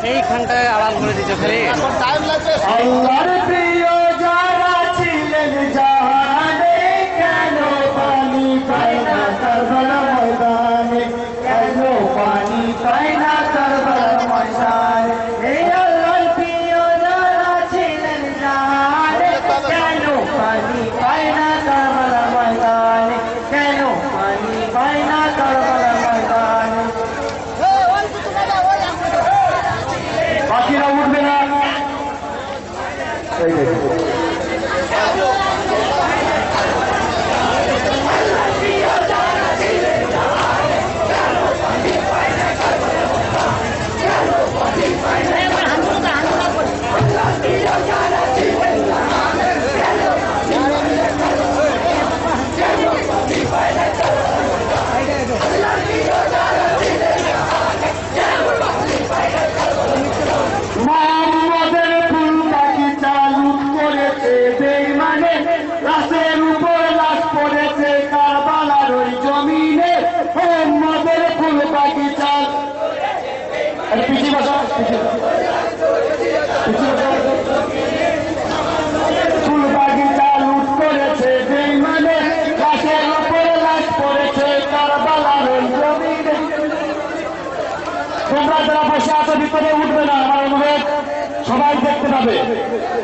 [SPEAKER 2] এইখানটায় আড়াল করে দিতে খালি
[SPEAKER 3] আল্লাহর প্রিয় যারা ছিলেন জাহানে কেন পানি পায় না কারবালা ময়দানে কেন পানি পায় না কারবালা ময়দানে এই আল্লাহর প্রিয় যারা ছিলেন জাহানে কেন পানি পায় না কারবালা ময়দানে কেন পানি পায় না কারবালা ময়দানে বাকিরা উঠবে না মোহাম্মদের ফুল বাগিচা লুট করেছে বেঈমানে লাশের উপর লাশ পড়েছে কারবালার ওই জমিনে মোহাম্মদের ফুল বাগিচা পিছিয়ে বসা ফুল বাগিচা লুট করেছে বেঈমানে লাশের উপর লাশ পড়েছে কারবালার ওই জমিনে তোমরা যারা বসে আছো ভিতরে উঠবে না আমার অনুরোধ সবাই দেখতে পাবে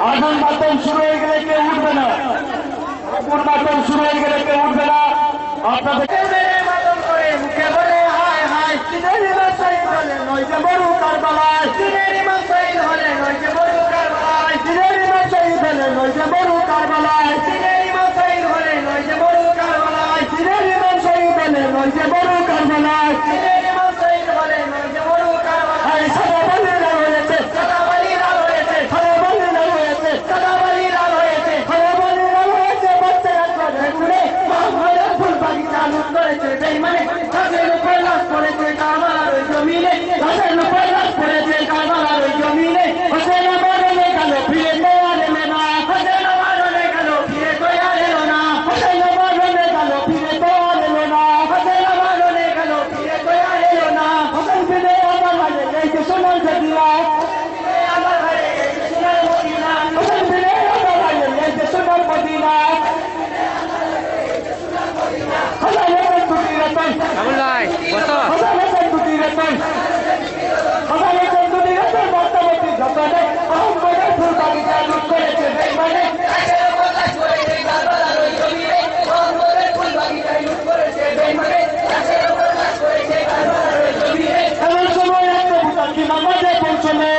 [SPEAKER 3] আগুন বাতন শুরু হয়ে গেলে কেউ উঠবে না আগুন বাতন শুরু হয়ে গেলে কেউ উঠবে না আপনাদের মুখে বলে হায় হায় চিনের মাসাই হলে নয় যে বড় কারবালায় চিনের মাসাই হলে নয় যে বড় কারবালায় চিনের মাসাই হলে নয় যে বড় কারবালায় চিনের মাসাই হলে নয় যে বড় কারবালায় চিনের মাসাই হলে নয় যে বড় কারবালায় চিনের মাসাই হলে নয় যে বড় কারবালায় সাদা বালিরা রয়েছে সাদা বালিরা রয়েছে সাদা বালিরা রয়েছে সাদা বালিরা রয়েছে সাদা বালিরা রয়েছে বাচ্চারা করে ঘুরে মোহাম্মদের ফুল বাগিচা লুট করেছে বেঈমানে তাদের উপর লাশ পড়েছে কারবালার ওই জমিনে তাদের উপর লাশ পড়েছে কারবালার ওই জমিনে হোসেন মরণে গেল ফিরে তো আর এলো না হোসেন মরণে গেল ফিরে তো আর এলো না হোসেন মরণে গেল ফিরে তো আর এলো না হোসেন মরণে গেল ফিরে তো আর এলো না হোসেন ফিরে আমার লাগে এই যে সোনার মদিনা হোসেন ফিরে আমার লাগে এই যে সোনার মদিনা
[SPEAKER 2] আবুল ভাই কত
[SPEAKER 3] এমন সময় একটা ভূতাত্ত্বিক আমাদের পৌঁছলে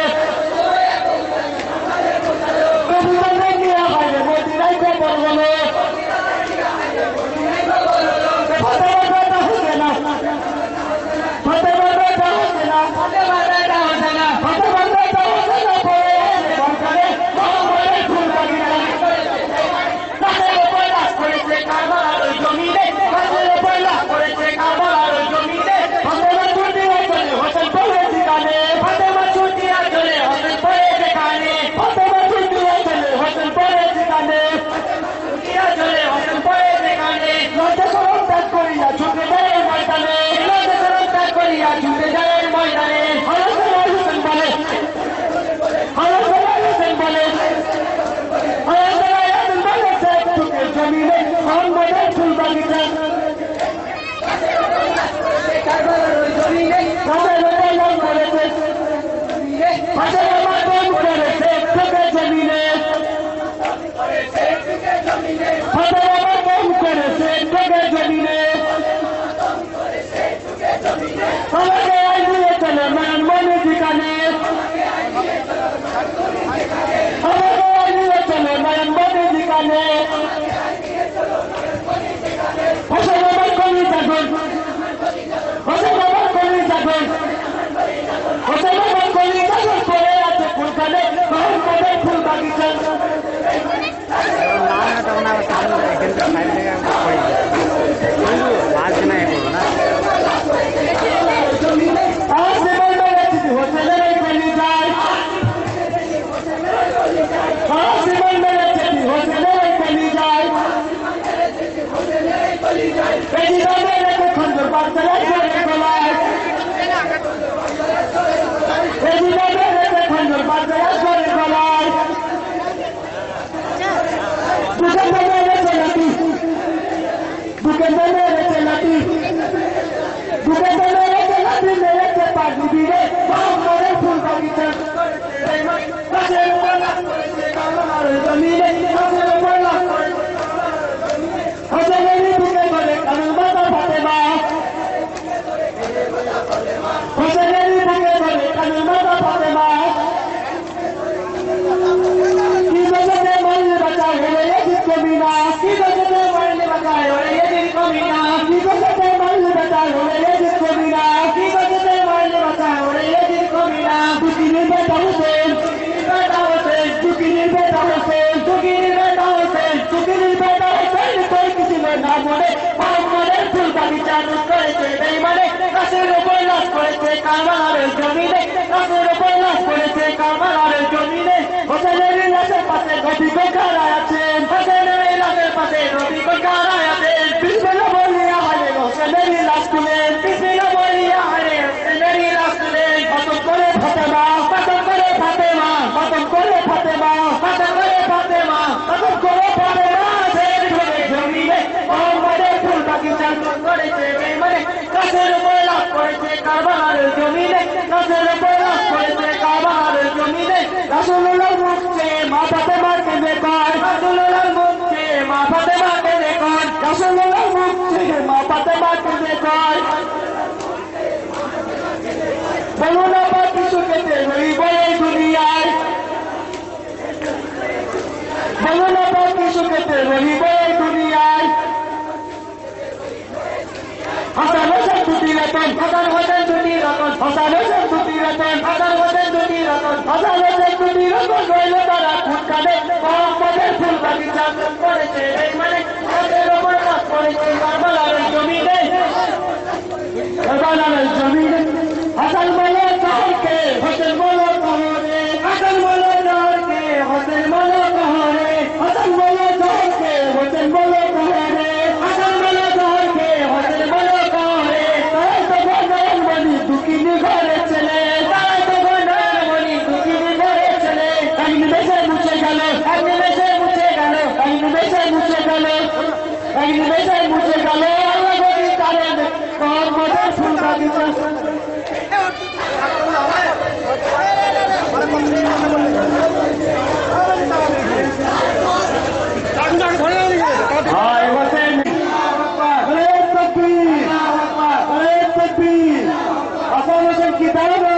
[SPEAKER 3] কারবালারের জমিনে গাছের উপর লাশ পড়েছে কারবালারের জমিনে হোসেনের লাশের পাশে নবী গো কারা আছেন হোসেনের লাশের পাশে নবী গো কারা আছেন বিসমিল্লাহ বলিয়া হায় হোসেনের লাশ তুলেন বিসমিল্লাহ বলিয়া হায় হোসেনের লাশ তুলেন খতম করে ফাতেমা খতম করে ফাতেমা খতম করে ফাতেমা খতম করে ফাতেমা খতম করে ফাতেমা জমিনে মোহাম্মদের ফুল বাগিচা করেছে বেঈমানে গাছের উপর লাশ পড়েছে কারবালারের জমিনে গাছের উপর লাশ পড়েছে কারবালারের জমিনে রাসূলুল্লাহর মুখে মা ফাতেমার কেঁদে কয় রাসূলুল্লাহর মুখে মা ফাতেমার কেঁদে কয় রাসূলুল্লাহর মুখে মা ফাতেমার কেঁদে কয় বলুন আবার কিছু কেঁদে রইব এই দুনিয়ায় বলুন আবার কিছু কেঁদে রইব এই দুনিয়ায় হাসান হোসেন দুটি রতন হাসান হোসেন দুটি রতন হাসান হোসেন দুটি রতন হাসান হোসেন দুটি রতন হাসান হোসেন দুটি রতন রইল তারা খুন কাঁদে মোহাম্মদের ফুল বাগিচা করেছে বেঈমানে গাছের উপর লাশ পড়েছে কারবালারের জমিনে কারবালারের জমিনে হাসান বলে কাহরকে হোসেন বলে কাহরে হাসান বলে কাহরকে হোসেন বলে কাহরে হাসান বলে কাহরকে হোসেন বলে কাহরে হাসান বলে কাহরকে হোসেন বলে কাহরে তাই তো গন্ডার মনি দুকিনি ঘরে ছেলে তাই তো গন্ডার মনি দুকিনি ঘরে ছেলে এক নিমেষে মুছে গেল এক নিমেষে মুছে গেল এক নিমেষে মুছে গেল এক নিমেষে মুছে গেল আল্লাহ গরি কারণ মোহাম্মদের ফুল বাগিচা হায় হোসেন আরে তকবীর আরে তকবীর হাসান হোসেন কি দাঁড়াবে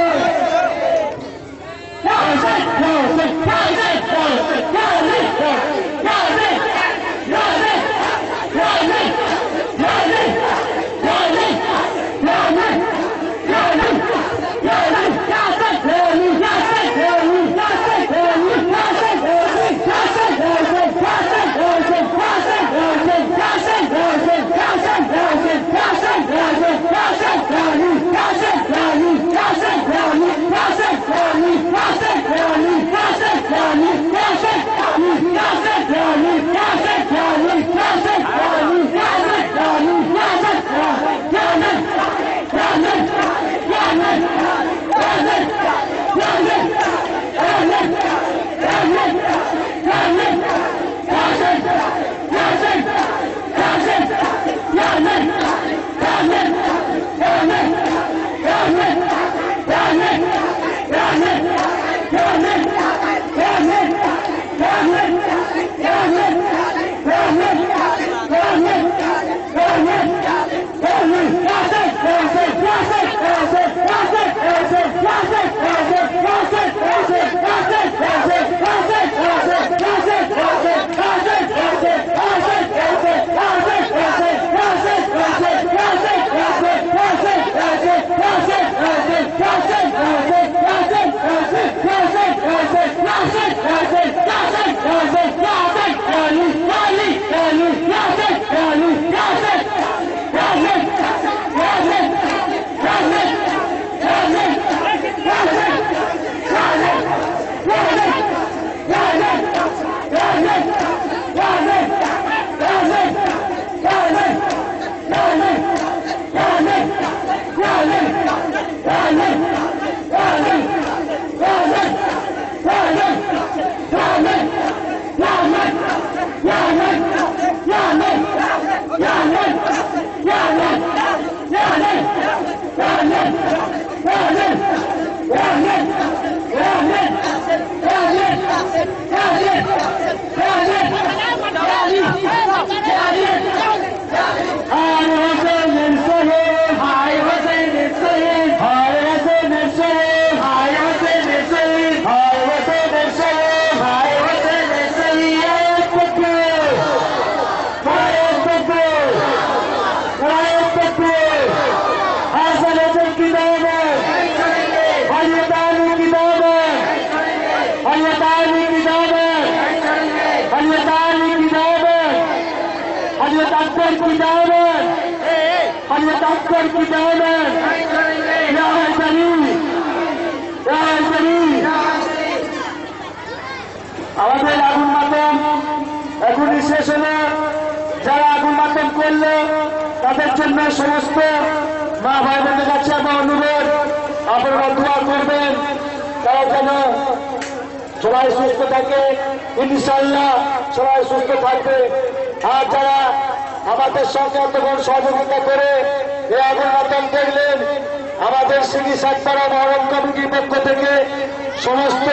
[SPEAKER 3] हजरत अकबर की दावत, हजरत अकबर की दावत, या তাদের জন্য সমস্ত মা ভাই বোনদের কাছে আমার অনুরোধ, আপনারা দোয়া করবেন তারা যেন সবাই সুস্থ থাকে, ইনশাআল্লাহ সবাই সুস্থ থাকবে। আর যারা আমাদের সঙ্গে এতক্ষণ সহযোগিতা করে এই আগুন দেখলেন, আমাদের সিঁড়ি সাতপাড়া মহরম কমিটির পক্ষ থেকে সমস্ত